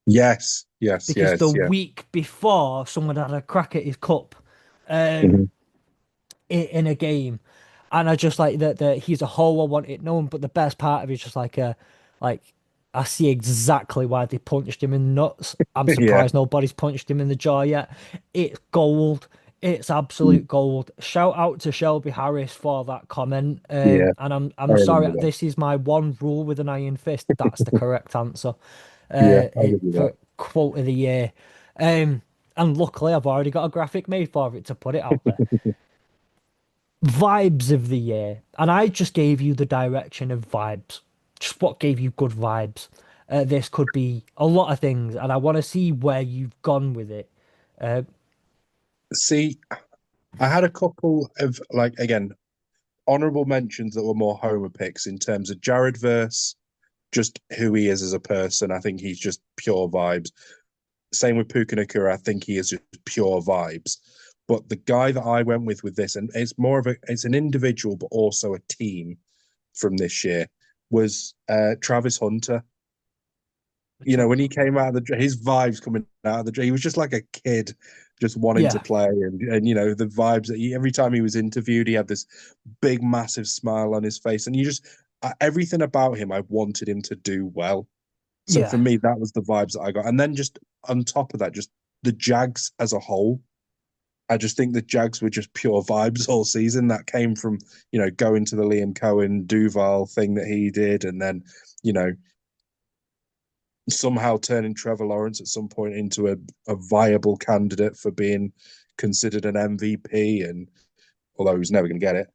Yes, yes, Because the yes, yeah. week before, someone had a crack at his cup. Um, Mhm. in a game, and I just like that he's a whole. I want it known, but the best part of it is just like I see exactly why they punched him in the nuts. I'm Yeah, surprised nobody's punched him in the jaw yet. It's gold. It's mm, absolute gold. Shout out to Shelby Harris for that comment. yeah. And I I'm sorry. remember that. This is my one rule with an iron fist. That's the correct answer. Yeah, I'll give you that. For quote of the year. And luckily, I've already got a graphic made for it to put it out there. Vibes of the year, and I just gave you the direction of vibes. Just what gave you good vibes. This could be a lot of things, and I want to see where you've gone with it. Uh, See, I had a couple of like again honorable mentions that were more homer picks in terms of Jared Verse, just who he is as a person. I think he's just pure vibes. Same with Puka Nakura. I think he is just pure vibes. But the guy that I went with this, and it's more of it's an individual, but also a team from this year, was Travis Hunter. let's You know, have a when he look. came out of his vibes coming out of he was just like a kid, just wanting to Yeah, play, and you know the vibes that every time he was interviewed, he had this big, massive smile on his face, and you just everything about him, I wanted him to do well. So for yeah, me, that was the vibes that I got, and then just on top of that, just the Jags as a whole. I just think the Jags were just pure vibes all season. That came from going to the Liam Cohen Duval thing that he did, and then you know somehow turning Trevor Lawrence at some point into a viable candidate for being considered an MVP, and although he was never going to get it,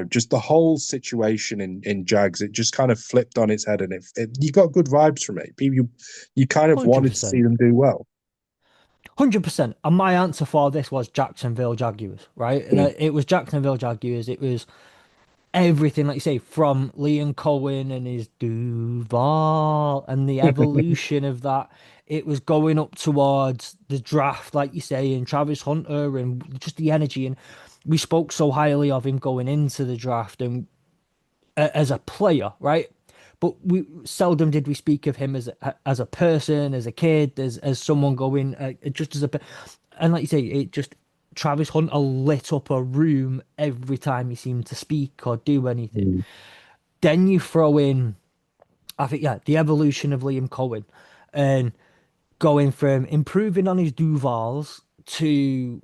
just the whole situation in Jags, it just kind of flipped on its head, and you got good vibes from it. You kind of wanted to see 100%. them do well. 100%. And my answer for this was Jacksonville Jaguars, right? Mm, It was Jacksonville Jaguars. It was everything, like you say, from Liam Cohen and his Duval and the evolution of that. It was going up towards the draft, like you say, and Travis Hunter and just the energy. And we spoke so highly of him going into the draft and as a player, right? But we seldom did we speak of him as a person, as a kid, as someone going just as a. And like you say, it just Travis Hunter lit up a room every time he seemed to speak or do anything. mm, Then you throw in, I think, yeah, the evolution of Liam Cohen and going from improving on his Duvals to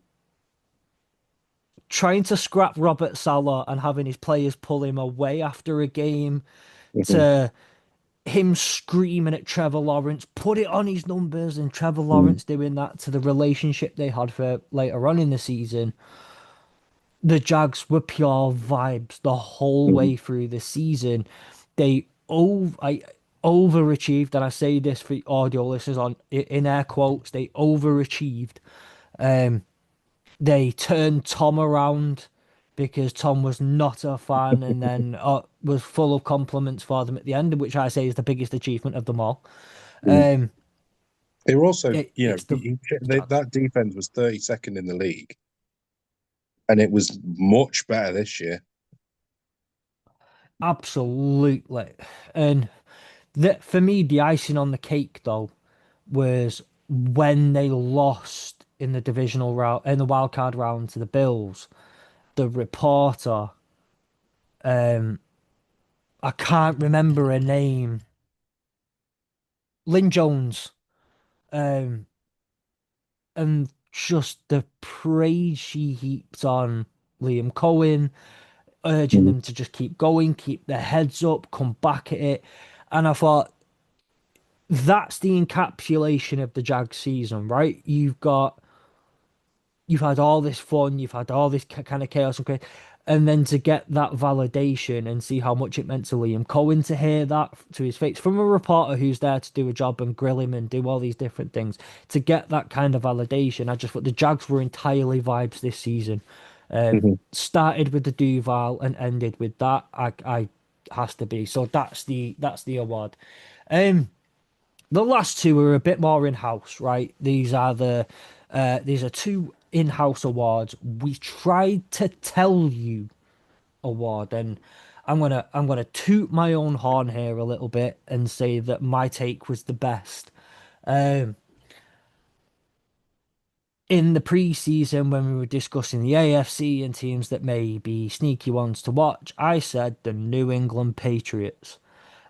trying to scrap Robert Salah and having his players pull him away after a game mhm, to him screaming at Trevor Lawrence, put it on his numbers, and Trevor mm, Lawrence doing that to the relationship they had for later on in the season. The Jags were pure vibes the whole mhm, way through the season. I overachieved, and I say this for audio listeners on in air quotes. They overachieved. Um, they turned Tom around because Tom was not a fan, and then was full of compliments for them at the end, which I say is the biggest achievement of them all. mm. Um, They were also, it's the Jags. that defense was 32nd in the league, and it was much better this year. Absolutely. And for me, the icing on the cake, though, was when they lost in the divisional round, in the wild card round to the Bills. The reporter, um, I can't remember her name, Lynn Jones, um, and just the praise she heaped on Liam Cohen, urging Mm, them to just keep going, keep their heads up, come back at it. And I thought, that's the encapsulation of the Jag season, right? You've had all this fun, you've had all this kind of chaos and then to get that validation and see how much it meant to Liam Cohen to hear that to his face from a reporter who's there to do a job and grill him and do all these different things, to get that kind of validation. I just thought the Jags were entirely vibes this season. mhm. Started with the Duval and ended with that. I has to be. So that's the award. Um, the last two are a bit more in house, right? These are two in-house awards. We tried to tell you award, and I'm gonna toot my own horn here a little bit and say that my take was the best. Um, in the pre-season when we were discussing the AFC and teams that may be sneaky ones to watch, I said the New England Patriots.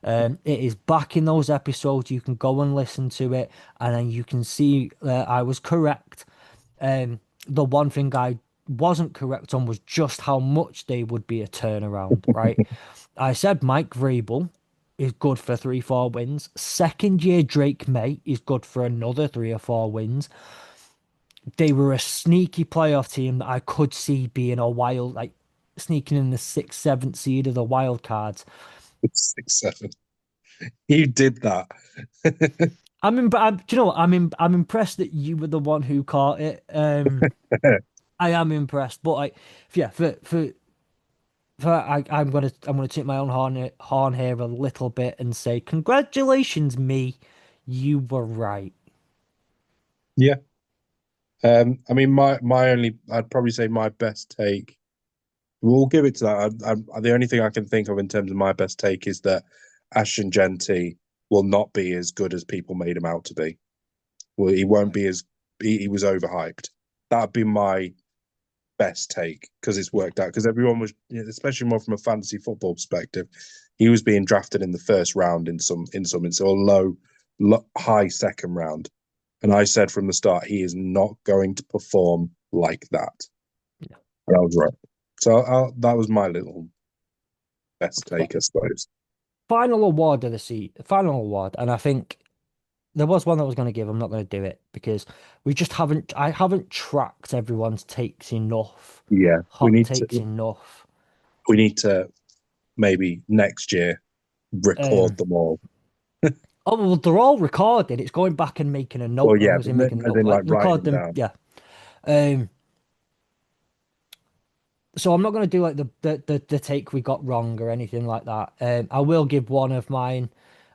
It is back in those episodes. You can go and listen to it, and then you can see that I was correct. The one thing I wasn't correct on was just how much they would be a turnaround, right? I said Mike Vrabel is good for 3-4 wins. Second year Drake May is good for another 3 or 4 wins. They were a sneaky playoff team that I could see being a wild, like sneaking in the sixth, seventh seed of the wild cards. 6-7. You did that. Do you know what? I'm impressed that you were the one who caught it. I am impressed, but like, yeah, I'm gonna take my own horn here a little bit and say congratulations, me. You were right. Yeah. I mean, I'd probably say my best take. We'll give it to that. The only thing I can think of in terms of my best take is that Ashton Genty will not be as good as people made him out to be. Well, he won't Right. be as he was overhyped. That'd be my best take because it's worked out. Because everyone was, especially more from a fantasy football perspective, he was being drafted in the first round in so high second round, and I said from the start he is not going to perform like that. Yeah. And I was right. So that was my little best take, I suppose. Final award of the seat, final award, and I think there was one that I was going to give. I'm not going to do it because we just haven't. I haven't tracked everyone's takes enough, Yeah, hot takes enough. we need to maybe next year record Um, them all. oh well, they're all recorded. It's going back and making a Well, note. yeah, As but in making a as note, in like like writing record them them. down. Yeah. Um, so I'm not going to do like the take we got wrong or anything like that. I will give one of mine,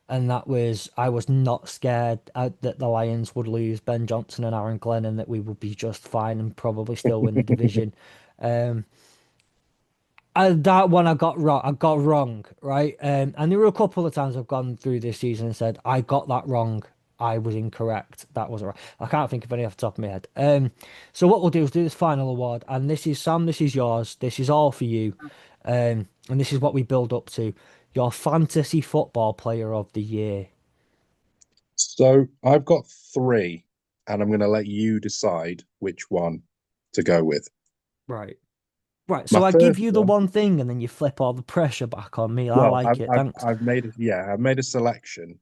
and that was I was not scared that the Lions would lose Ben Johnson and Aaron Glenn, and that we would be just fine and probably still win the division. Um, that one I got wrong. I got wrong, right? And there were a couple of times I've gone through this season and said I got that wrong. I was incorrect. That was right. I can't think of any off the top of my head. So what we'll do is do this final award, and this is Sam. This is yours. This is all for you. And this is what we build up to. Your fantasy football player of the year. So I've got three, and I'm going to let you decide which one to go with. Right. Right. My So I give first you the one. one thing, and then you flip all the pressure back on me. I Well, like it. Thanks. I've made a selection,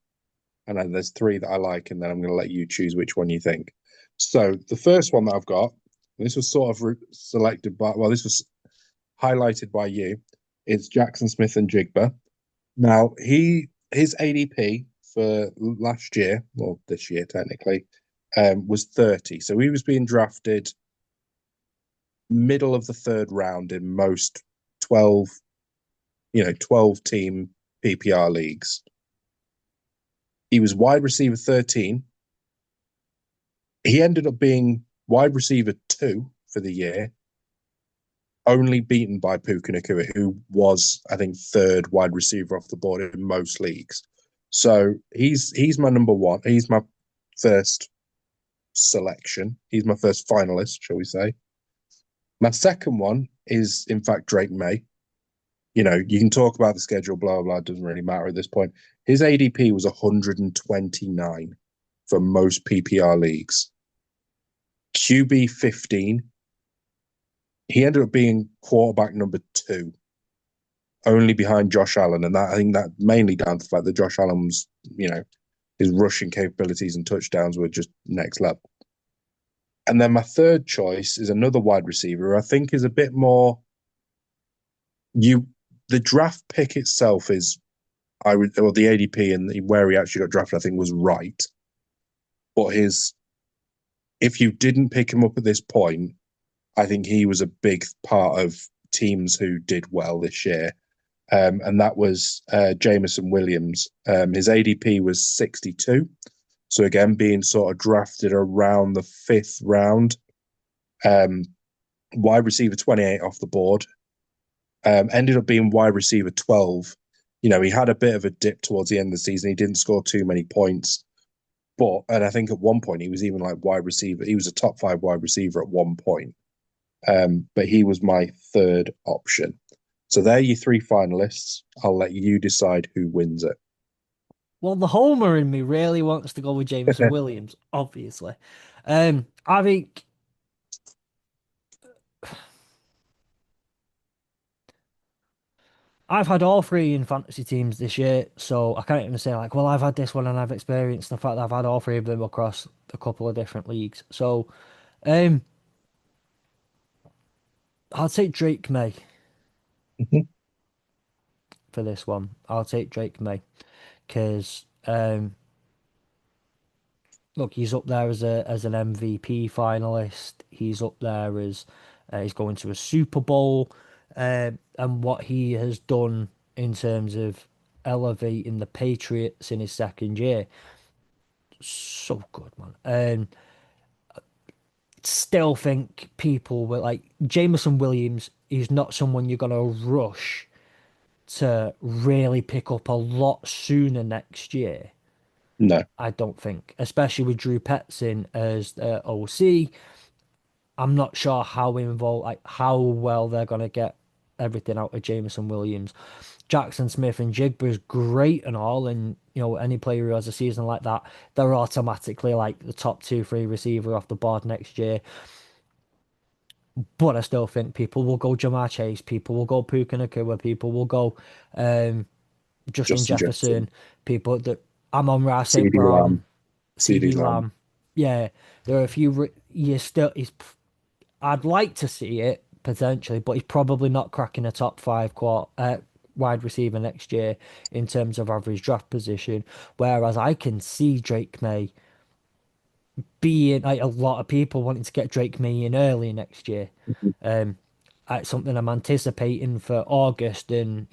and then there's three that I like, and then I'm going to let you choose which one you think. So the first one that I've got, this was sort of selected by, well, this was highlighted by you. It's Jackson Smith and Jigba. Now his ADP for last year, well, this year technically, was 30. So he was being drafted middle of the third round in most 12, 12 team PPR leagues. He was wide receiver 13. He ended up being wide receiver 2 for the year, only beaten by Puka Nacua, who was, I think, third wide receiver off the board in most leagues. So he's my number one. He's my first selection. He's my first finalist, shall we say. My second one is, in fact, Drake May. You can talk about the schedule, blah, blah, it doesn't really matter at this point. His ADP was 129 for most PPR leagues. QB 15. He ended up being quarterback number 2, only behind Josh Allen. And I think that mainly down to the fact that Josh Allen was, his rushing capabilities and touchdowns were just next level. And then my third choice is another wide receiver who I think is a bit more the draft pick itself is the ADP and where he actually got drafted, I think was right. But if you didn't pick him up at this point, I think he was a big part of teams who did well this year. And that was Jameson Williams. His ADP was 62. So again, being sort of drafted around the 5th round. Um, wide receiver 28 off the board. Ended up being wide receiver 12. He had a bit of a dip towards the end of the season. He didn't score too many points. And I think at one point he was even like wide receiver. He was a top five wide receiver at one point. But he was my third option. So there are your three finalists. I'll let you decide who wins it. Well, the homer in me really wants to go with Jameson Williams, obviously. I think I've had all three in fantasy teams this year, so I can't even say like, well, I've had this one and I've experienced the fact that I've had all three of them across a couple of different leagues. So, um, I'll take Drake May for this one. I'll take Drake May because look, he's up there as an MVP finalist. He's up there as he's going to a Super Bowl, and what he has done in terms of elevating the Patriots in his second year, so good, man. Still think people were like Jameson Williams is not someone you're gonna rush to really pick up a lot sooner next year. No. I don't think, especially with Drew Petzing as OC. I'm not sure how involved, like how well they're gonna get everything out of Jameson Williams. Jackson Smith and Jigba is great and all, and any player who has a season like that, they're automatically like the top two, three receiver off the board next year. But I still think people will go Jamar Chase, people will go Puka Nacua, people will go um, Justin Justin Jefferson, Jefferson, people that Amon-Ra St. CD Brown, Lamb, CD CD Lamb. Lamb. Yeah, there are a few. You still, I'd like to see it potentially, but he's probably not cracking a top five wide receiver next year in terms of average draft position. Whereas I can see Drake May being like a lot of people wanting to get Drake May in early next year. Um, it's something I'm anticipating for August, and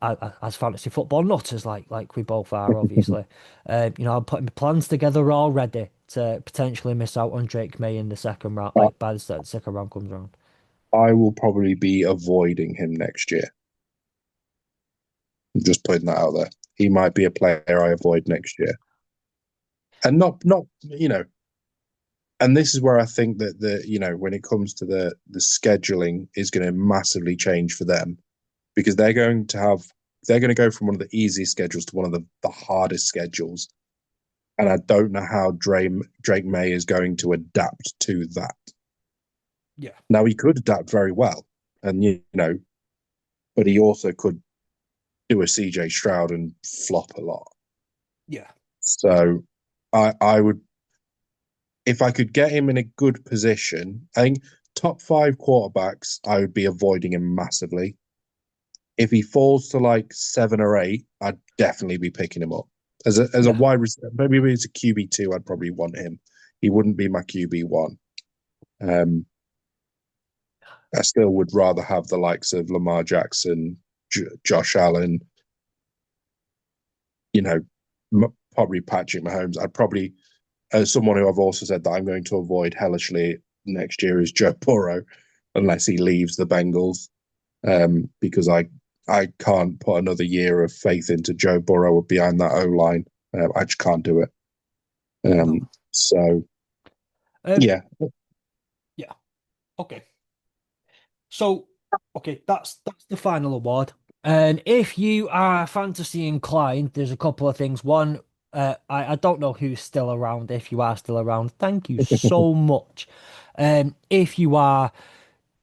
as fantasy football nutters like we both are, obviously. I'm putting my plans together already to potentially miss out on Drake May in the second round, I, like by the second round comes around. I will probably be avoiding him next year. I'm just putting that out there. He might be a player I avoid next year, and not And this is where I think that when it comes to the scheduling is going to massively change for them because they're going to go from one of the easiest schedules to one of the hardest schedules, and I don't know how Drake May is going to adapt to that. Yeah, Now he could adapt very well, and but he also could do a CJ Stroud and flop a lot. yeah, So I would, if I could get him in a good position, I think top five quarterbacks, I would be avoiding him massively. If he falls to like 7 or 8, I'd definitely be picking him up. As a yeah. wide receiver, maybe if it's a QB2, I'd probably want him. He wouldn't be my QB1. Um, I still would rather have the likes of Lamar Jackson, Josh Allen, you know, probably Patrick Mahomes. I'd probably, as someone who I've also said that I'm going to avoid hellishly next year is Joe Burrow, unless he leaves the Bengals, because I can't put another year of faith into Joe Burrow behind that O line. I just can't do it. No. So Um, yeah, yeah. Okay. So, okay, that's the final award. And if you are fantasy inclined, there's a couple of things. One, I don't know who's still around. If you are still around, thank you so much. If you are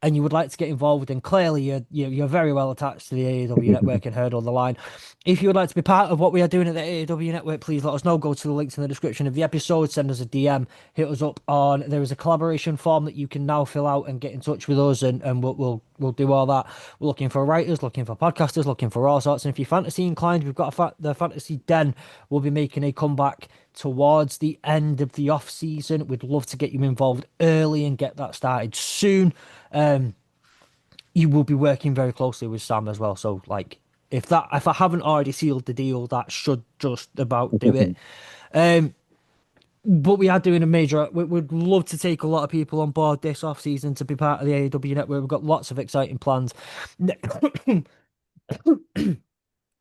and you would like to get involved, and clearly you're very well attached to the AEW network and heard on the line. If you would like to be part of what we are doing at the AEW network, please let us know. Go to the links in the description of the episode, send us a DM, hit us up on. There is a collaboration form that you can now fill out and get in touch with us, and we'll do all that. We're looking for writers, looking for podcasters, looking for all sorts. And if you're fantasy inclined, we've got the Fantasy Den. We'll be making a comeback towards the end of the off season. We'd love to get you involved early and get that started soon. You will be working very closely with Sam as well. So like if I haven't already sealed the deal, that should just about do it. Um But we are doing a major. We'd love to take a lot of people on board this off season to be part of the AEW network. We've got lots of exciting plans.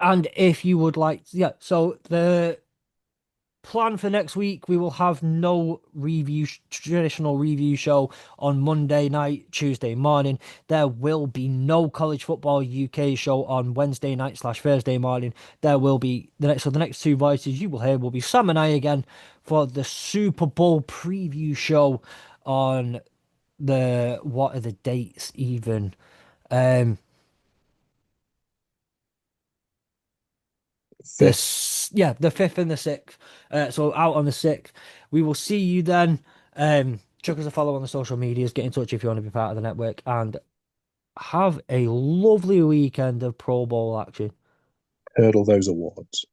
And if you would like, yeah, so the plan for next week, we will have no traditional review show on Monday night, Tuesday morning. There will be no college football UK show on Wednesday night slash Thursday morning. There will be the next two voices you will hear will be Sam and I again for the Super Bowl preview show on the what are the dates even? Um, Fifth. the fifth and the sixth. So out on the sixth. We will see you then. Chuck us a follow on the social medias. Get in touch if you want to be part of the network, and have a lovely weekend of Pro Bowl action. Hurdle those awards.